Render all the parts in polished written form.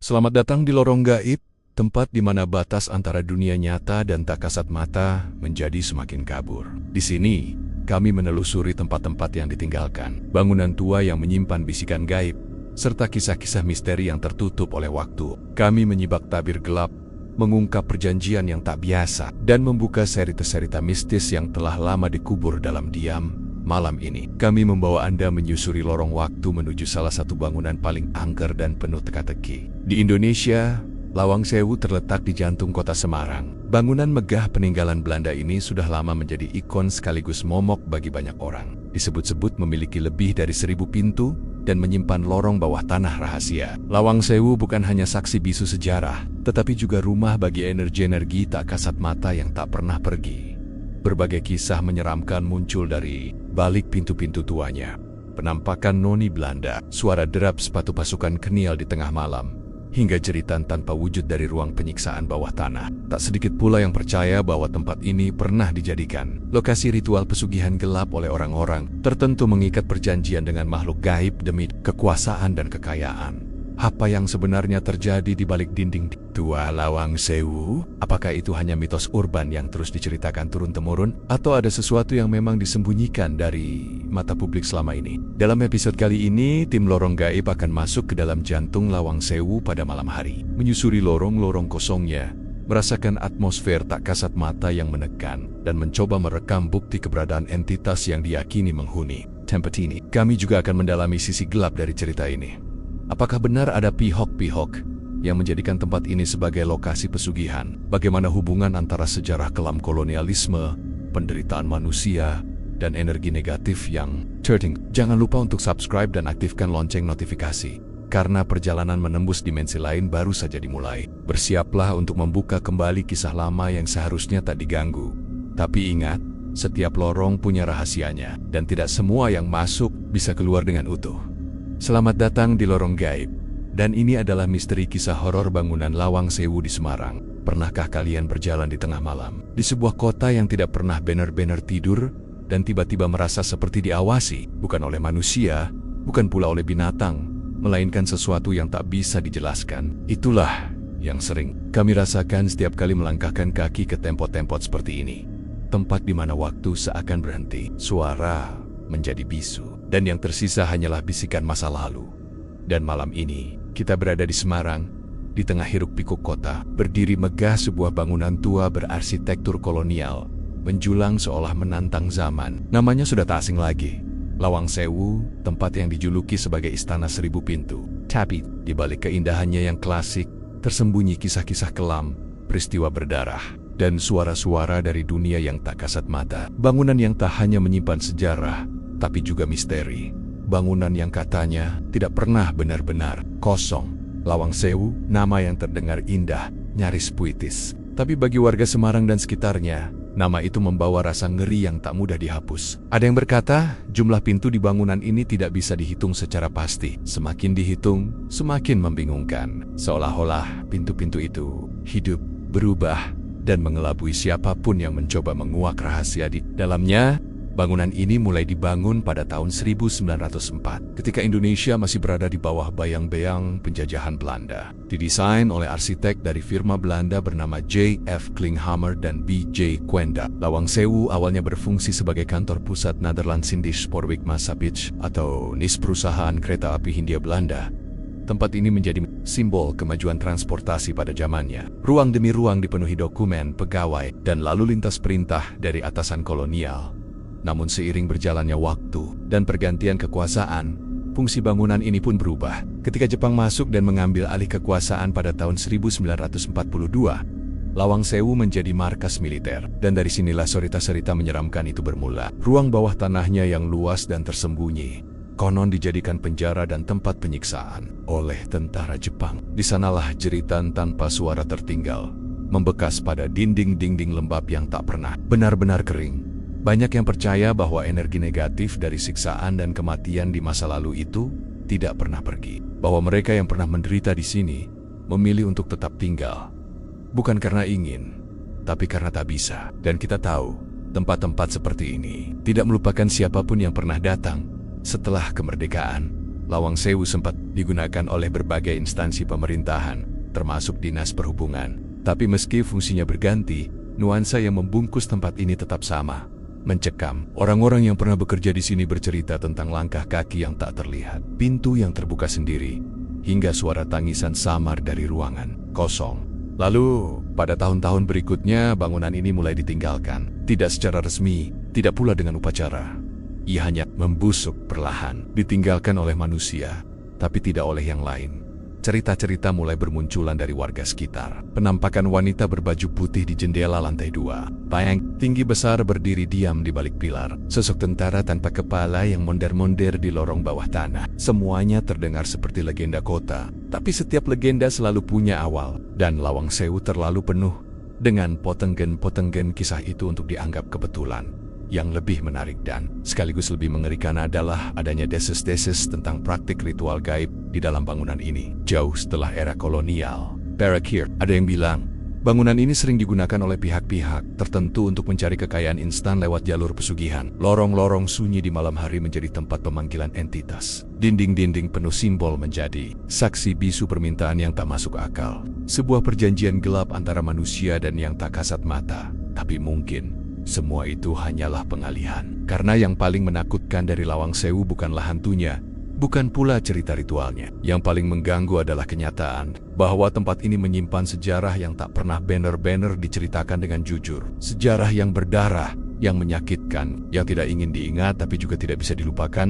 Selamat datang di Lorong Gaib, tempat di mana batas antara dunia nyata dan tak kasat mata menjadi semakin kabur. Di sini, kami menelusuri tempat-tempat yang ditinggalkan, bangunan tua yang menyimpan bisikan gaib, serta kisah-kisah misteri yang tertutup oleh waktu. Kami menyibak tabir gelap, mengungkap perjanjian yang tak biasa, dan membuka cerita-cerita mistis yang telah lama dikubur dalam diam. Malam ini, kami membawa Anda menyusuri lorong waktu menuju salah satu bangunan paling angker dan penuh teka-teki. Di Indonesia, Lawang Sewu terletak di jantung kota Semarang. Bangunan megah peninggalan Belanda ini sudah lama menjadi ikon sekaligus momok bagi banyak orang. Disebut-sebut memiliki lebih dari 1000 pintu dan menyimpan lorong bawah tanah rahasia. Lawang Sewu bukan hanya saksi bisu sejarah, tetapi juga rumah bagi energi-energi tak kasat mata yang tak pernah pergi. Berbagai kisah menyeramkan muncul dari balik pintu-pintu tuanya. Penampakan noni Belanda, suara derap sepatu pasukan Kenial di tengah malam, hingga jeritan tanpa wujud dari ruang penyiksaan bawah tanah. Tak sedikit pula yang percaya bahwa tempat ini pernah dijadikan lokasi ritual pesugihan gelap oleh orang-orang tertentu mengikat perjanjian dengan makhluk gaib demi kekuasaan dan kekayaan. Apa yang sebenarnya terjadi di balik dinding tua Lawang Sewu? Apakah itu hanya mitos urban yang terus diceritakan turun-temurun? Atau ada sesuatu yang memang disembunyikan dari mata publik selama ini? Dalam episode kali ini, tim Lorong Gaib akan masuk ke dalam jantung Lawang Sewu pada malam hari. Menyusuri lorong-lorong kosongnya, merasakan atmosfer tak kasat mata yang menekan, dan mencoba merekam bukti keberadaan entitas yang diyakini menghuni tempat ini. Kami juga akan mendalami sisi gelap dari cerita ini. Apakah benar ada pihak-pihak yang menjadikan tempat ini sebagai lokasi pesugihan? Bagaimana hubungan antara sejarah kelam kolonialisme, penderitaan manusia, dan energi negatif yang terting? Jangan lupa untuk subscribe dan aktifkan lonceng notifikasi, karena perjalanan menembus dimensi lain baru saja dimulai. Bersiaplah untuk membuka kembali kisah lama yang seharusnya tak diganggu. Tapi ingat, setiap lorong punya rahasianya, dan tidak semua yang masuk bisa keluar dengan utuh. Selamat datang di Lorong Gaib, dan ini adalah misteri kisah horor bangunan Lawang Sewu di Semarang. Pernahkah kalian berjalan di tengah malam, di sebuah kota yang tidak pernah benar-benar tidur, dan tiba-tiba merasa seperti diawasi, bukan oleh manusia, bukan pula oleh binatang, melainkan sesuatu yang tak bisa dijelaskan? Itulah yang sering kami rasakan setiap kali melangkahkan kaki ke tempat-tempat seperti ini. Tempat di mana waktu seakan berhenti, suara menjadi bisu, dan yang tersisa hanyalah bisikan masa lalu. Dan malam ini, kita berada di Semarang, di tengah hiruk-pikuk kota. Berdiri megah sebuah bangunan tua berarsitektur kolonial, menjulang seolah menantang zaman. Namanya sudah tak asing lagi, Lawang Sewu, tempat yang dijuluki sebagai Istana 1000 Pintu. Tapi, di balik keindahannya yang klasik, tersembunyi kisah-kisah kelam, peristiwa berdarah, dan suara-suara dari dunia yang tak kasat mata. Bangunan yang tak hanya menyimpan sejarah, tapi juga misteri. Bangunan yang katanya tidak pernah benar-benar kosong. Lawang Sewu, nama yang terdengar indah, nyaris puitis. Tapi bagi warga Semarang dan sekitarnya, nama itu membawa rasa ngeri yang tak mudah dihapus. Ada yang berkata, jumlah pintu di bangunan ini tidak bisa dihitung secara pasti. Semakin dihitung, semakin membingungkan. Seolah-olah pintu-pintu itu hidup, berubah, dan mengelabui siapapun yang mencoba menguak rahasia di dalamnya. Bangunan ini mulai dibangun pada tahun 1904, ketika Indonesia masih berada di bawah bayang-bayang penjajahan Belanda. Didesain oleh arsitek dari firma Belanda bernama J.F. Klinghammer dan B.J. Kwenda. Lawang Sewu awalnya berfungsi sebagai kantor pusat Nederlandse Spoorwegmaatschappij atau NIS, perusahaan kereta api Hindia Belanda. Tempat ini menjadi simbol kemajuan transportasi pada zamannya. Ruang demi ruang dipenuhi dokumen, pegawai, dan lalu lintas perintah dari atasan kolonial. Namun seiring berjalannya waktu dan pergantian kekuasaan, fungsi bangunan ini pun berubah. Ketika Jepang masuk dan mengambil alih kekuasaan pada tahun 1942, Lawang Sewu menjadi markas militer. Dan dari sinilah cerita-cerita menyeramkan itu bermula. Ruang bawah tanahnya yang luas dan tersembunyi, konon dijadikan penjara dan tempat penyiksaan oleh tentara Jepang. Di sanalah jeritan tanpa suara tertinggal, membekas pada dinding-dinding lembab yang tak pernah benar-benar kering. Banyak yang percaya bahwa energi negatif dari siksaan dan kematian di masa lalu itu tidak pernah pergi. Bahwa mereka yang pernah menderita di sini memilih untuk tetap tinggal. Bukan karena ingin, tapi karena tak bisa. Dan kita tahu, tempat-tempat seperti ini tidak melupakan siapapun yang pernah datang setelah kemerdekaan. Lawang Sewu sempat digunakan oleh berbagai instansi pemerintahan, termasuk Dinas Perhubungan. Tapi meski fungsinya berganti, nuansa yang membungkus tempat ini tetap sama, mencekam. Orang-orang yang pernah bekerja di sini bercerita tentang langkah kaki yang tak terlihat, pintu yang terbuka sendiri, hingga suara tangisan samar dari ruangan kosong. Lalu, pada tahun-tahun berikutnya, bangunan ini mulai ditinggalkan. Tidak secara resmi, tidak pula dengan upacara. Ia hanya membusuk perlahan, ditinggalkan oleh manusia, tapi tidak oleh yang lain. Cerita-cerita mulai bermunculan dari warga sekitar. Penampakan wanita berbaju putih di jendela lantai 2. Bayang tinggi besar berdiri diam di balik pilar. Sosok tentara tanpa kepala yang mondar-mondir di lorong bawah tanah. Semuanya terdengar seperti legenda kota. Tapi setiap legenda selalu punya awal. Dan Lawang Sewu terlalu penuh dengan potenggen-potenggen kisah itu untuk dianggap kebetulan. Yang lebih menarik dan sekaligus lebih mengerikan adalah adanya desas-desus tentang praktik ritual gaib di dalam bangunan ini. Jauh setelah era kolonial, Parakir, ada yang bilang, bangunan ini sering digunakan oleh pihak-pihak tertentu untuk mencari kekayaan instan lewat jalur pesugihan. Lorong-lorong sunyi di malam hari menjadi tempat pemanggilan entitas. Dinding-dinding penuh simbol menjadi saksi bisu permintaan yang tak masuk akal. Sebuah perjanjian gelap antara manusia dan yang tak kasat mata. Tapi mungkin semua itu hanyalah pengalihan. Karena yang paling menakutkan dari Lawang Sewu bukanlah hantunya, bukan pula cerita ritualnya. Yang paling mengganggu adalah kenyataan bahwa tempat ini menyimpan sejarah yang tak pernah banner-banner diceritakan dengan jujur. Sejarah yang berdarah, yang menyakitkan, yang tidak ingin diingat tapi juga tidak bisa dilupakan.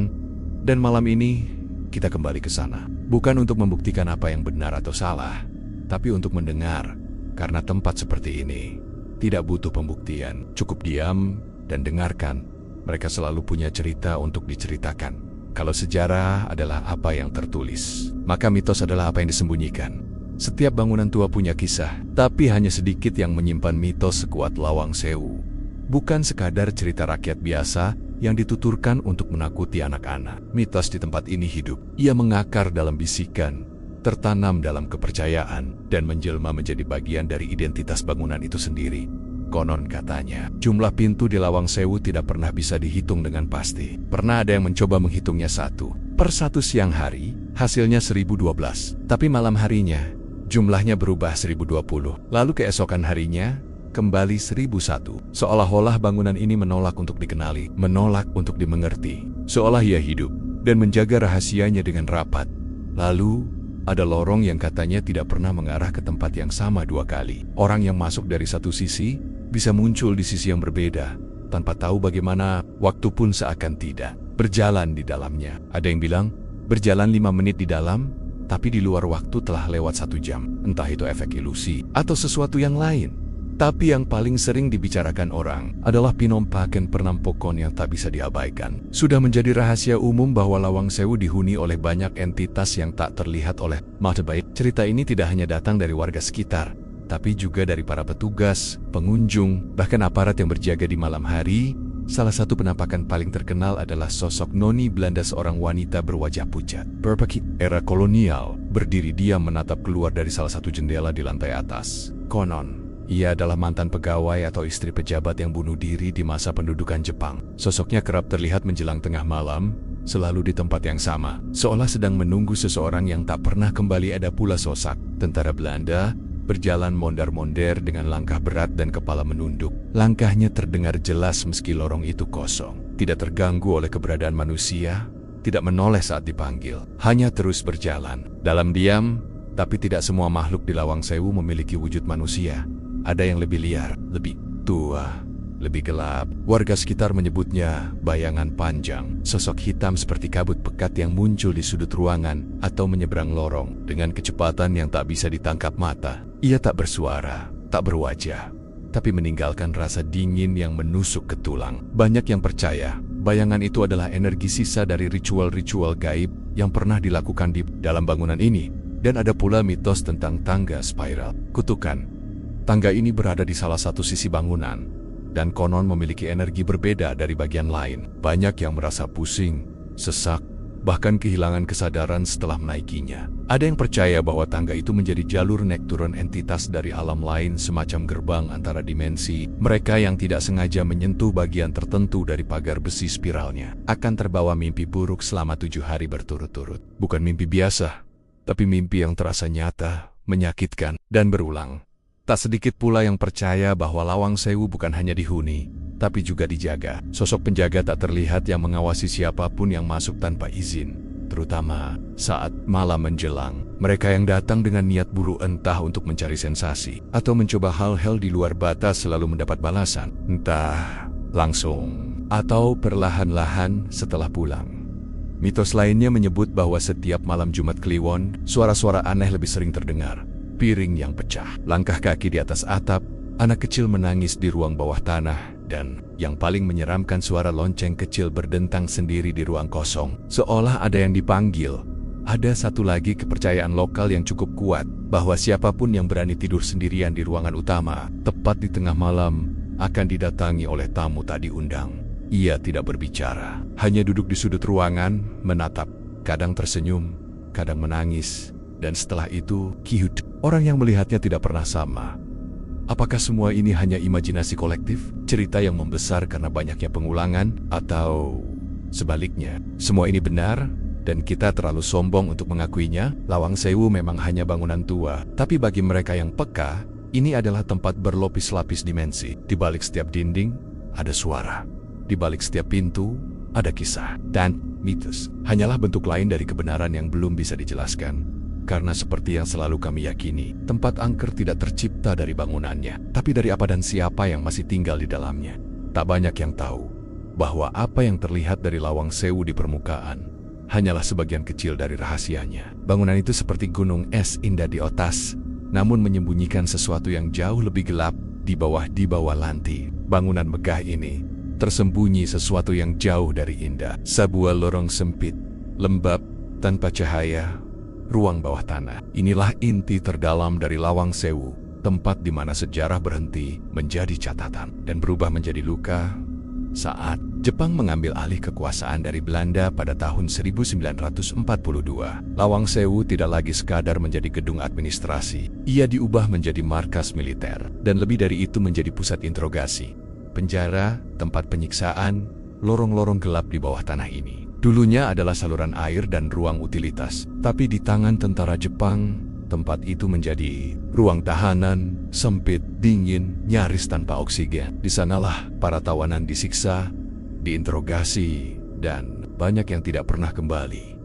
Dan malam ini, kita kembali ke sana. Bukan untuk membuktikan apa yang benar atau salah, tapi untuk mendengar. Karena tempat seperti ini tidak butuh pembuktian, cukup diam dan dengarkan. Mereka selalu punya cerita untuk diceritakan. Kalau sejarah adalah apa yang tertulis, maka mitos adalah apa yang disembunyikan. Setiap bangunan tua punya kisah, tapi hanya sedikit yang menyimpan mitos sekuat Lawang Sewu. Bukan sekadar cerita rakyat biasa yang dituturkan untuk menakuti anak-anak. Mitos di tempat ini hidup. Ia mengakar dalam bisikan, tertanam dalam kepercayaan, dan menjelma menjadi bagian dari identitas bangunan itu sendiri. Konon katanya, jumlah pintu di Lawang Sewu tidak pernah bisa dihitung dengan pasti. Pernah ada yang mencoba menghitungnya satu per satu siang hari, hasilnya 1012. Tapi malam harinya, jumlahnya berubah 1020. Lalu keesokan harinya, kembali 1001. Seolah-olah bangunan ini menolak untuk dikenali, menolak untuk dimengerti. Seolah ia hidup dan menjaga rahasianya dengan rapat. Lalu, ada lorong yang katanya tidak pernah mengarah ke tempat yang sama 2 kali. Orang yang masuk dari satu sisi, bisa muncul di sisi yang berbeda, tanpa tahu bagaimana, waktu pun seakan tidak berjalan di dalamnya. Ada yang bilang, berjalan 5 menit di dalam, tapi di luar waktu telah lewat 1 jam. Entah itu efek ilusi, atau sesuatu yang lain. Tapi yang paling sering dibicarakan orang adalah pinompaken pernampokon yang tak bisa diabaikan. Sudah menjadi rahasia umum bahwa Lawang Sewu dihuni oleh banyak entitas yang tak terlihat oleh mata baik. Cerita ini tidak hanya datang dari warga sekitar, tapi juga dari para petugas, pengunjung, bahkan aparat yang berjaga di malam hari. Salah satu penampakan paling terkenal adalah sosok noni Belanda, seorang wanita berwajah pucat, berpakaian era kolonial, berdiri diam menatap keluar dari salah satu jendela di lantai atas. Konon, ia adalah mantan pegawai atau istri pejabat yang bunuh diri di masa pendudukan Jepang. Sosoknya kerap terlihat menjelang tengah malam, selalu di tempat yang sama, seolah sedang menunggu seseorang yang tak pernah kembali. Ada pula sosok tentara Belanda, berjalan mondar-mondir dengan langkah berat dan kepala menunduk. Langkahnya terdengar jelas meski lorong itu kosong. Tidak terganggu oleh keberadaan manusia, tidak menoleh saat dipanggil, hanya terus berjalan. Dalam diam, tapi tidak semua makhluk di Lawang Sewu memiliki wujud manusia. Ada yang lebih liar, lebih tua, lebih gelap. Warga sekitar menyebutnya bayangan panjang, sosok hitam seperti kabut pekat yang muncul di sudut ruangan atau menyeberang lorong dengan kecepatan yang tak bisa ditangkap mata. Ia tak bersuara, tak berwajah, tapi meninggalkan rasa dingin yang menusuk ke tulang. Banyak yang percaya bayangan itu adalah energi sisa dari ritual-ritual gaib yang pernah dilakukan di dalam bangunan ini. Dan ada pula mitos tentang tangga spiral, kutukan. Tangga ini berada di salah satu sisi bangunan, dan konon memiliki energi berbeda dari bagian lain. Banyak yang merasa pusing, sesak, bahkan kehilangan kesadaran setelah menaikinya. Ada yang percaya bahwa tangga itu menjadi jalur naik turun entitas dari alam lain, semacam gerbang antara dimensi. Mereka yang tidak sengaja menyentuh bagian tertentu dari pagar besi spiralnya akan terbawa mimpi buruk selama 7 hari berturut-turut. Bukan mimpi biasa, tapi mimpi yang terasa nyata, menyakitkan, dan berulang. Tak sedikit pula yang percaya bahwa Lawang Sewu bukan hanya dihuni, tapi juga dijaga. Sosok penjaga tak terlihat yang mengawasi siapapun yang masuk tanpa izin, terutama saat malam menjelang. Mereka yang datang dengan niat buruk, entah untuk mencari sensasi atau mencoba hal-hal di luar batas, selalu mendapat balasan, entah langsung atau perlahan-lahan setelah pulang. Mitos lainnya menyebut bahwa setiap malam Jumat Kliwon, suara-suara aneh lebih sering terdengar. Piring yang pecah, langkah kaki di atas atap, anak kecil menangis di ruang bawah tanah, dan yang paling menyeramkan, suara lonceng kecil berdentang sendiri di ruang kosong, seolah ada yang dipanggil. Ada satu lagi kepercayaan lokal yang cukup kuat, bahwa siapapun yang berani tidur sendirian di ruangan utama, tepat di tengah malam, akan didatangi oleh tamu tak diundang. Ia tidak berbicara, hanya duduk di sudut ruangan, menatap, kadang tersenyum, kadang menangis, dan setelah itu, kiut. Orang yang melihatnya tidak pernah sama. Apakah semua ini hanya imajinasi kolektif, cerita yang membesar karena banyaknya pengulangan, atau sebaliknya, semua ini benar, dan kita terlalu sombong untuk mengakuinya? Lawang Sewu memang hanya bangunan tua, tapi bagi mereka yang peka, ini adalah tempat berlapis-lapis dimensi. Di balik setiap dinding, ada suara. Di balik setiap pintu, ada kisah. Dan mitos hanyalah bentuk lain dari kebenaran yang belum bisa dijelaskan. Karena seperti yang selalu kami yakini, tempat angker tidak tercipta dari bangunannya, tapi dari apa dan siapa yang masih tinggal di dalamnya. Tak banyak yang tahu bahwa apa yang terlihat dari Lawang Sewu di permukaan hanyalah sebagian kecil dari rahasianya. Bangunan itu seperti gunung es indah di atas, namun menyembunyikan sesuatu yang jauh lebih gelap di bawah lantai. Bangunan megah ini tersembunyi sesuatu yang jauh dari indah. Sebuah lorong sempit, lembab, tanpa cahaya, ruang bawah tanah. Inilah inti terdalam dari Lawang Sewu, tempat di mana sejarah berhenti menjadi catatan dan berubah menjadi luka saat Jepang mengambil alih kekuasaan dari Belanda pada tahun 1942. Lawang Sewu tidak lagi sekadar menjadi gedung administrasi. Ia diubah menjadi markas militer, dan lebih dari itu menjadi pusat interogasi, penjara, tempat penyiksaan, lorong-lorong gelap di bawah tanah ini. Dulunya adalah saluran air dan ruang utilitas, tapi di tangan tentara Jepang, tempat itu menjadi ruang tahanan, sempit, dingin, nyaris tanpa oksigen. Di sanalah para tawanan disiksa, diinterogasi, dan banyak yang tidak pernah kembali.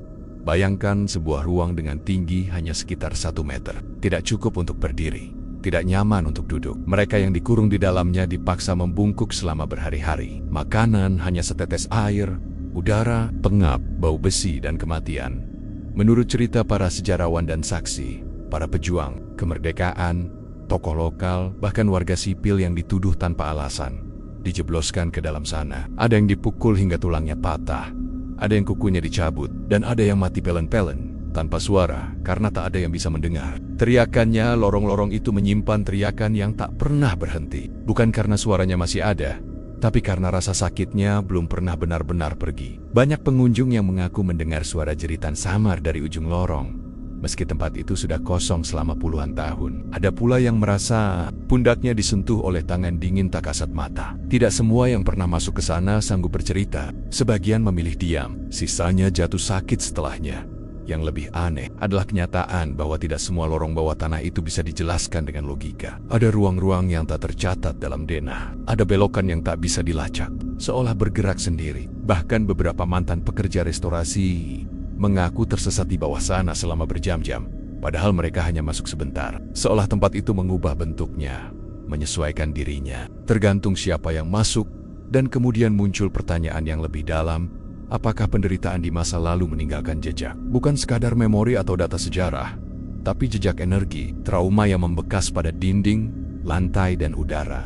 Bayangkan sebuah ruang dengan tinggi hanya sekitar 1 meter. Tidak cukup untuk berdiri, tidak nyaman untuk duduk. Mereka yang dikurung di dalamnya dipaksa membungkuk selama berhari-hari. Makanan hanya setetes air, udara pengap, bau besi, dan kematian. Menurut cerita para sejarawan dan saksi, para pejuang kemerdekaan, tokoh lokal, bahkan warga sipil yang dituduh tanpa alasan, dijebloskan ke dalam sana. Ada yang dipukul hingga tulangnya patah, ada yang kukunya dicabut, dan ada yang mati pelen-pelen, tanpa suara, karena tak ada yang bisa mendengar. Teriakannya, lorong-lorong itu menyimpan teriakan yang tak pernah berhenti. Bukan karena suaranya masih ada, tapi karena rasa sakitnya belum pernah benar-benar pergi. Banyak pengunjung yang mengaku mendengar suara jeritan samar dari ujung lorong, meski tempat itu sudah kosong selama puluhan tahun. Ada pula yang merasa pundaknya disentuh oleh tangan dingin tak kasat mata. Tidak semua yang pernah masuk ke sana sanggup bercerita. Sebagian memilih diam, sisanya jatuh sakit setelahnya. Yang lebih aneh adalah kenyataan bahwa tidak semua lorong bawah tanah itu bisa dijelaskan dengan logika. Ada ruang-ruang yang tak tercatat dalam denah. Ada belokan yang tak bisa dilacak, seolah bergerak sendiri. Bahkan beberapa mantan pekerja restorasi mengaku tersesat di bawah sana selama berjam-jam, padahal mereka hanya masuk sebentar. Seolah tempat itu mengubah bentuknya, menyesuaikan dirinya, tergantung siapa yang masuk, dan kemudian muncul pertanyaan yang lebih dalam. Apakah penderitaan di masa lalu meninggalkan jejak? Bukan sekadar memori atau data sejarah, tapi jejak energi, trauma yang membekas pada dinding, lantai, dan udara.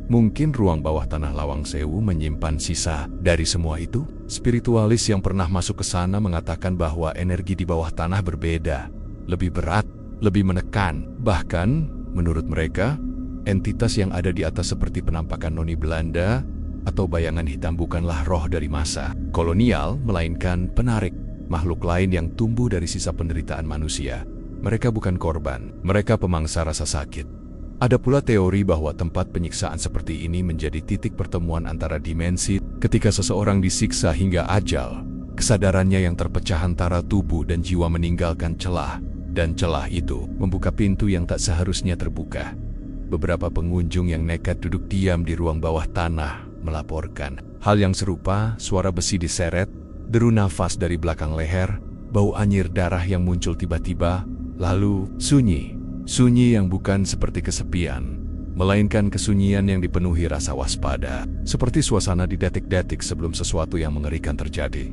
Mungkin ruang bawah tanah Lawang Sewu menyimpan sisa dari semua itu? Spiritualis yang pernah masuk ke sana mengatakan bahwa energi di bawah tanah berbeda, lebih berat, lebih menekan. Bahkan, menurut mereka, entitas yang ada di atas seperti penampakan noni Belanda atau bayangan hitam bukanlah roh dari masa kolonial, melainkan penarik makhluk lain yang tumbuh dari sisa penderitaan manusia. Mereka bukan korban, mereka pemangsa rasa sakit. Ada pula teori bahwa tempat penyiksaan seperti ini menjadi titik pertemuan antara dimensi ketika seseorang disiksa hingga ajal. Kesadarannya yang terpecah antara tubuh dan jiwa meninggalkan celah, dan celah itu membuka pintu yang tak seharusnya terbuka. Beberapa pengunjung yang nekat duduk diam di ruang bawah tanah melaporkan hal yang serupa, suara besi diseret, deru nafas dari belakang leher, bau anyir darah yang muncul tiba-tiba, lalu sunyi. Sunyi yang bukan seperti kesepian, melainkan kesunyian yang dipenuhi rasa waspada, seperti suasana di detik-detik sebelum sesuatu yang mengerikan terjadi.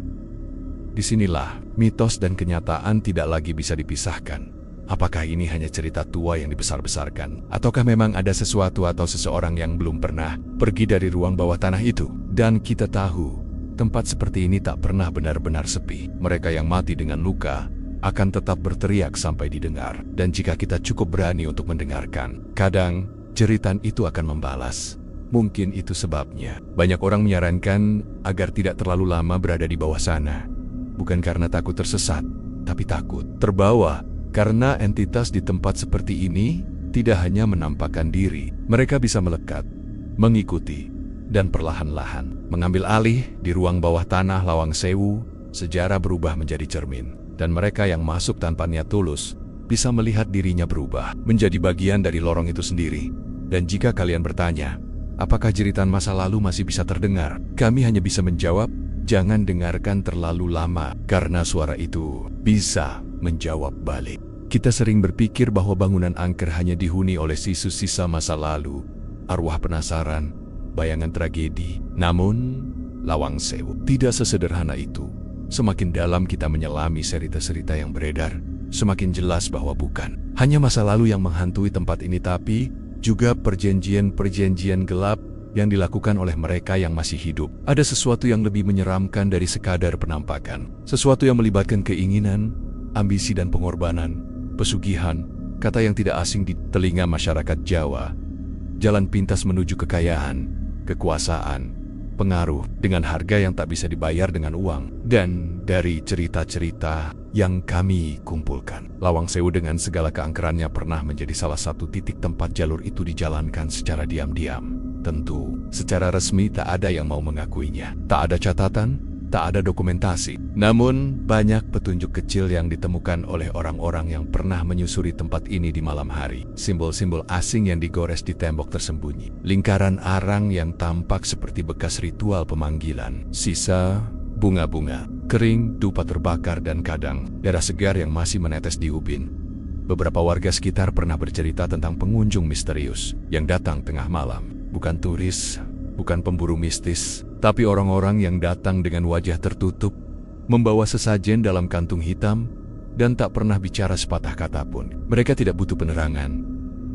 Disinilah mitos dan kenyataan tidak lagi bisa dipisahkan. Apakah ini hanya cerita tua yang dibesar-besarkan? Ataukah memang ada sesuatu atau seseorang yang belum pernah pergi dari ruang bawah tanah itu? Dan kita tahu, tempat seperti ini tak pernah benar-benar sepi. Mereka yang mati dengan luka akan tetap berteriak sampai didengar. Dan jika kita cukup berani untuk mendengarkan, kadang jeritan itu akan membalas. Mungkin itu sebabnya banyak orang menyarankan agar tidak terlalu lama berada di bawah sana. Bukan karena takut tersesat, tapi takut terbawa. Karena entitas di tempat seperti ini tidak hanya menampakkan diri, mereka bisa melekat, mengikuti, dan perlahan-lahan mengambil alih di ruang bawah tanah Lawang Sewu. Sejarah berubah menjadi cermin, dan mereka yang masuk tanpa niat tulus bisa melihat dirinya berubah menjadi bagian dari lorong itu sendiri. Dan jika kalian bertanya, apakah jeritan masa lalu masih bisa terdengar? Kami hanya bisa menjawab, jangan dengarkan terlalu lama, karena suara itu bisa menjawab balik. Kita sering berpikir bahwa bangunan angker hanya dihuni oleh sisa-sisa masa lalu, arwah penasaran, bayangan tragedi. Namun, Lawang Sewu tidak sesederhana itu. Semakin dalam kita menyelami cerita-cerita yang beredar, semakin jelas bahwa bukan hanya masa lalu yang menghantui tempat ini, tapi juga perjanjian-perjanjian gelap yang dilakukan oleh mereka yang masih hidup. Ada sesuatu yang lebih menyeramkan dari sekadar penampakan. Sesuatu yang melibatkan keinginan, ambisi dan pengorbanan, pesugihan, kata yang tidak asing di telinga masyarakat Jawa. Jalan pintas menuju kekayaan, kekuasaan, pengaruh dengan harga yang tak bisa dibayar dengan uang. Dan dari cerita-cerita yang kami kumpulkan, Lawang Sewu dengan segala keangkerannya pernah menjadi salah satu titik tempat jalur itu dijalankan secara diam-diam. Tentu, secara resmi tak ada yang mau mengakuinya. Tak ada catatan, tak ada dokumentasi. Namun, banyak petunjuk kecil yang ditemukan oleh orang-orang yang pernah menyusuri tempat ini di malam hari. Simbol-simbol asing yang digores di tembok tersembunyi. Lingkaran arang yang tampak seperti bekas ritual pemanggilan. Sisa bunga-bunga kering, dupa terbakar, dan kadang darah segar yang masih menetes di ubin. Beberapa warga sekitar pernah bercerita tentang pengunjung misterius yang datang tengah malam. Bukan turis, bukan pemburu mistis, tapi orang-orang yang datang dengan wajah tertutup, membawa sesajen dalam kantung hitam, dan tak pernah bicara sepatah kata pun. Mereka tidak butuh penerangan,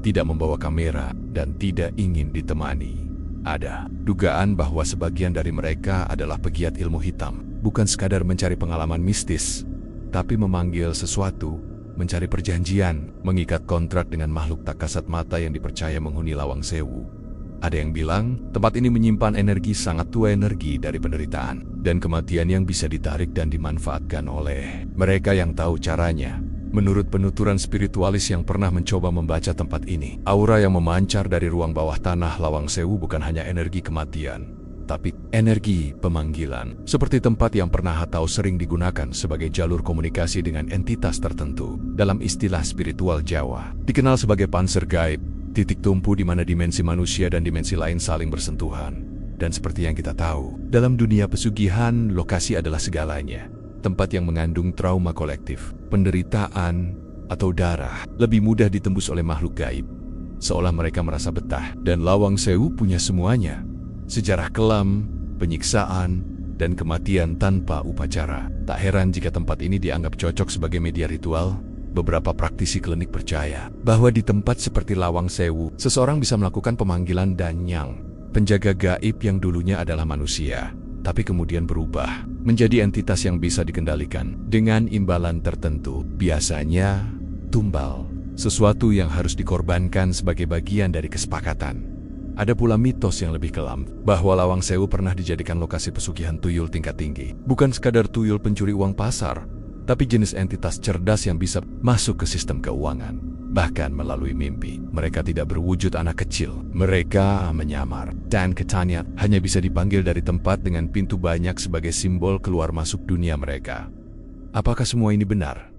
tidak membawa kamera, dan tidak ingin ditemani. Ada dugaan bahwa sebagian dari mereka adalah pegiat ilmu hitam, bukan sekadar mencari pengalaman mistis, tapi memanggil sesuatu, mencari perjanjian, mengikat kontrak dengan makhluk tak kasat mata yang dipercaya menghuni Lawang Sewu. Ada yang bilang, tempat ini menyimpan energi sangat tua, energi dari penderitaan dan kematian yang bisa ditarik dan dimanfaatkan oleh mereka yang tahu caranya. Menurut penuturan spiritualis yang pernah mencoba membaca tempat ini, aura yang memancar dari ruang bawah tanah Lawang Sewu bukan hanya energi kematian, tapi energi pemanggilan. Seperti tempat yang pernah atau sering digunakan sebagai jalur komunikasi dengan entitas tertentu. Dalam istilah spiritual Jawa, dikenal sebagai panser gaib, titik tumpu di mana dimensi manusia dan dimensi lain saling bersentuhan. Dan seperti yang kita tahu, dalam dunia pesugihan, lokasi adalah segalanya. Tempat yang mengandung trauma kolektif, penderitaan, atau darah lebih mudah ditembus oleh makhluk gaib. Seolah mereka merasa betah, dan Lawang Sewu punya semuanya. Sejarah kelam, penyiksaan, dan kematian tanpa upacara. Tak heran jika tempat ini dianggap cocok sebagai media ritual. Beberapa praktisi klinik percaya bahwa di tempat seperti Lawang Sewu, seseorang bisa melakukan pemanggilan danyang, penjaga gaib yang dulunya adalah manusia, tapi kemudian berubah menjadi entitas yang bisa dikendalikan dengan imbalan tertentu, biasanya tumbal, sesuatu yang harus dikorbankan sebagai bagian dari kesepakatan. Ada pula mitos yang lebih kelam, bahwa Lawang Sewu pernah dijadikan lokasi pesugihan tuyul tingkat tinggi. Bukan sekadar tuyul pencuri uang pasar, tapi jenis entitas cerdas yang bisa masuk ke sistem keuangan. Bahkan melalui mimpi, mereka tidak berwujud anak kecil. Mereka menyamar. Dan Catania hanya bisa dipanggil dari tempat dengan pintu banyak sebagai simbol keluar masuk dunia mereka. Apakah semua ini benar?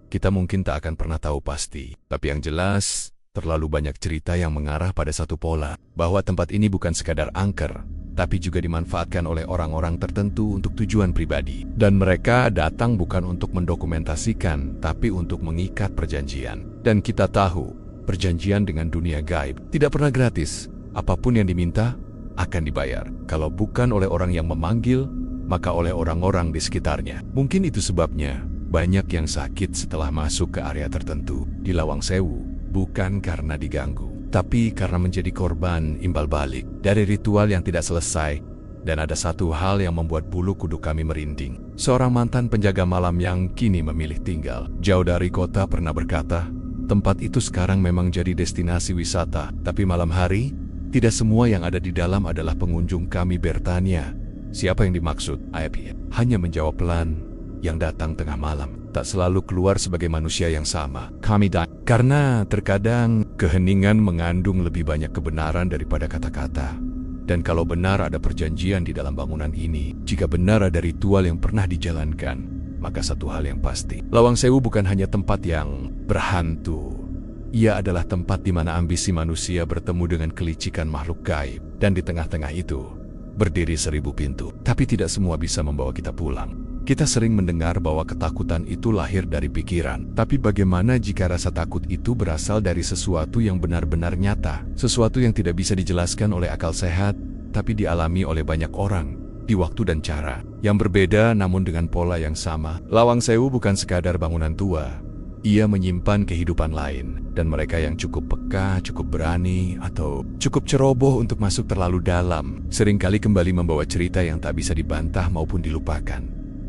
Kita mungkin tak akan pernah tahu pasti. Tapi yang jelas, terlalu banyak cerita yang mengarah pada satu pola. Bahwa tempat ini bukan sekadar angker, tapi juga dimanfaatkan oleh orang-orang tertentu untuk tujuan pribadi. Dan mereka datang bukan untuk mendokumentasikan, tapi untuk mengikat perjanjian. Dan kita tahu, perjanjian dengan dunia gaib tidak pernah gratis. Apapun yang diminta, akan dibayar. Kalau bukan oleh orang yang memanggil, maka oleh orang-orang di sekitarnya. Mungkin itu sebabnya, banyak yang sakit setelah masuk ke area tertentu. Di Lawang Sewu, bukan karena diganggu, tapi karena menjadi korban imbal balik dari ritual yang tidak selesai. Dan ada satu hal yang membuat bulu kuduk kami merinding. Seorang mantan penjaga malam yang kini memilih tinggal jauh dari kota pernah berkata, tempat itu sekarang memang jadi destinasi wisata, tapi malam hari, tidak semua yang ada di dalam adalah pengunjung. Kami bertanya, siapa yang dimaksud? Ayap hanya menjawab pelan, yang datang tengah malam tak selalu keluar sebagai manusia yang sama. Kami karena terkadang keheningan mengandung lebih banyak kebenaran daripada kata-kata. Dan kalau benar ada perjanjian di dalam bangunan ini, jika benar ada ritual yang pernah dijalankan, maka satu hal yang pasti, Lawang Sewu bukan hanya tempat yang berhantu. Ia adalah tempat di mana ambisi manusia bertemu dengan kelicikan makhluk gaib. Dan di tengah-tengah itu, berdiri 1000 pintu. Tapi tidak semua bisa membawa kita pulang. Kita sering mendengar bahwa ketakutan itu lahir dari pikiran. Tapi bagaimana jika rasa takut itu berasal dari sesuatu yang benar-benar nyata? Sesuatu yang tidak bisa dijelaskan oleh akal sehat, tapi dialami oleh banyak orang, di waktu dan cara yang berbeda namun dengan pola yang sama. Lawang Sewu bukan sekadar bangunan tua. Ia menyimpan kehidupan lain. Dan mereka yang cukup peka, cukup berani, atau cukup ceroboh untuk masuk terlalu dalam, seringkali kembali membawa cerita yang tak bisa dibantah maupun dilupakan.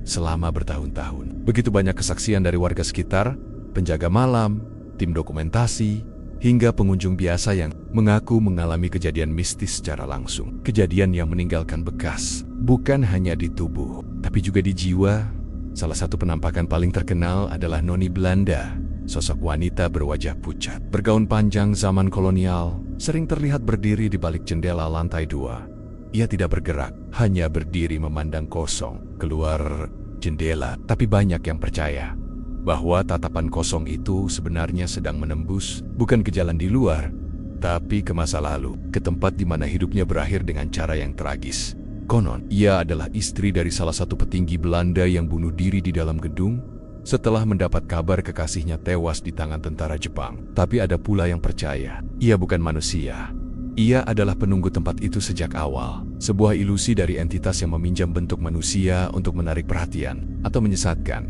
Selama bertahun-tahun. Begitu banyak kesaksian dari warga sekitar, penjaga malam, tim dokumentasi, hingga pengunjung biasa yang mengaku mengalami kejadian mistis secara langsung. Kejadian yang meninggalkan bekas, bukan hanya di tubuh, tapi juga di jiwa. Salah satu penampakan paling terkenal adalah Noni Belanda, sosok wanita berwajah pucat, bergaun panjang zaman kolonial, sering terlihat berdiri di balik jendela lantai 2. Ia tidak bergerak, hanya berdiri memandang kosong keluar jendela. Tapi banyak yang percaya bahwa tatapan kosong itu sebenarnya sedang menembus bukan ke jalan di luar, tapi ke masa lalu, ke tempat di mana hidupnya berakhir dengan cara yang tragis. Konon, ia adalah istri dari salah satu petinggi Belanda yang bunuh diri di dalam gedung setelah mendapat kabar kekasihnya tewas di tangan tentara Jepang. Tapi ada pula yang percaya ia bukan manusia. Ia adalah penunggu tempat itu sejak awal, sebuah ilusi dari entitas yang meminjam bentuk manusia untuk menarik perhatian atau menyesatkan.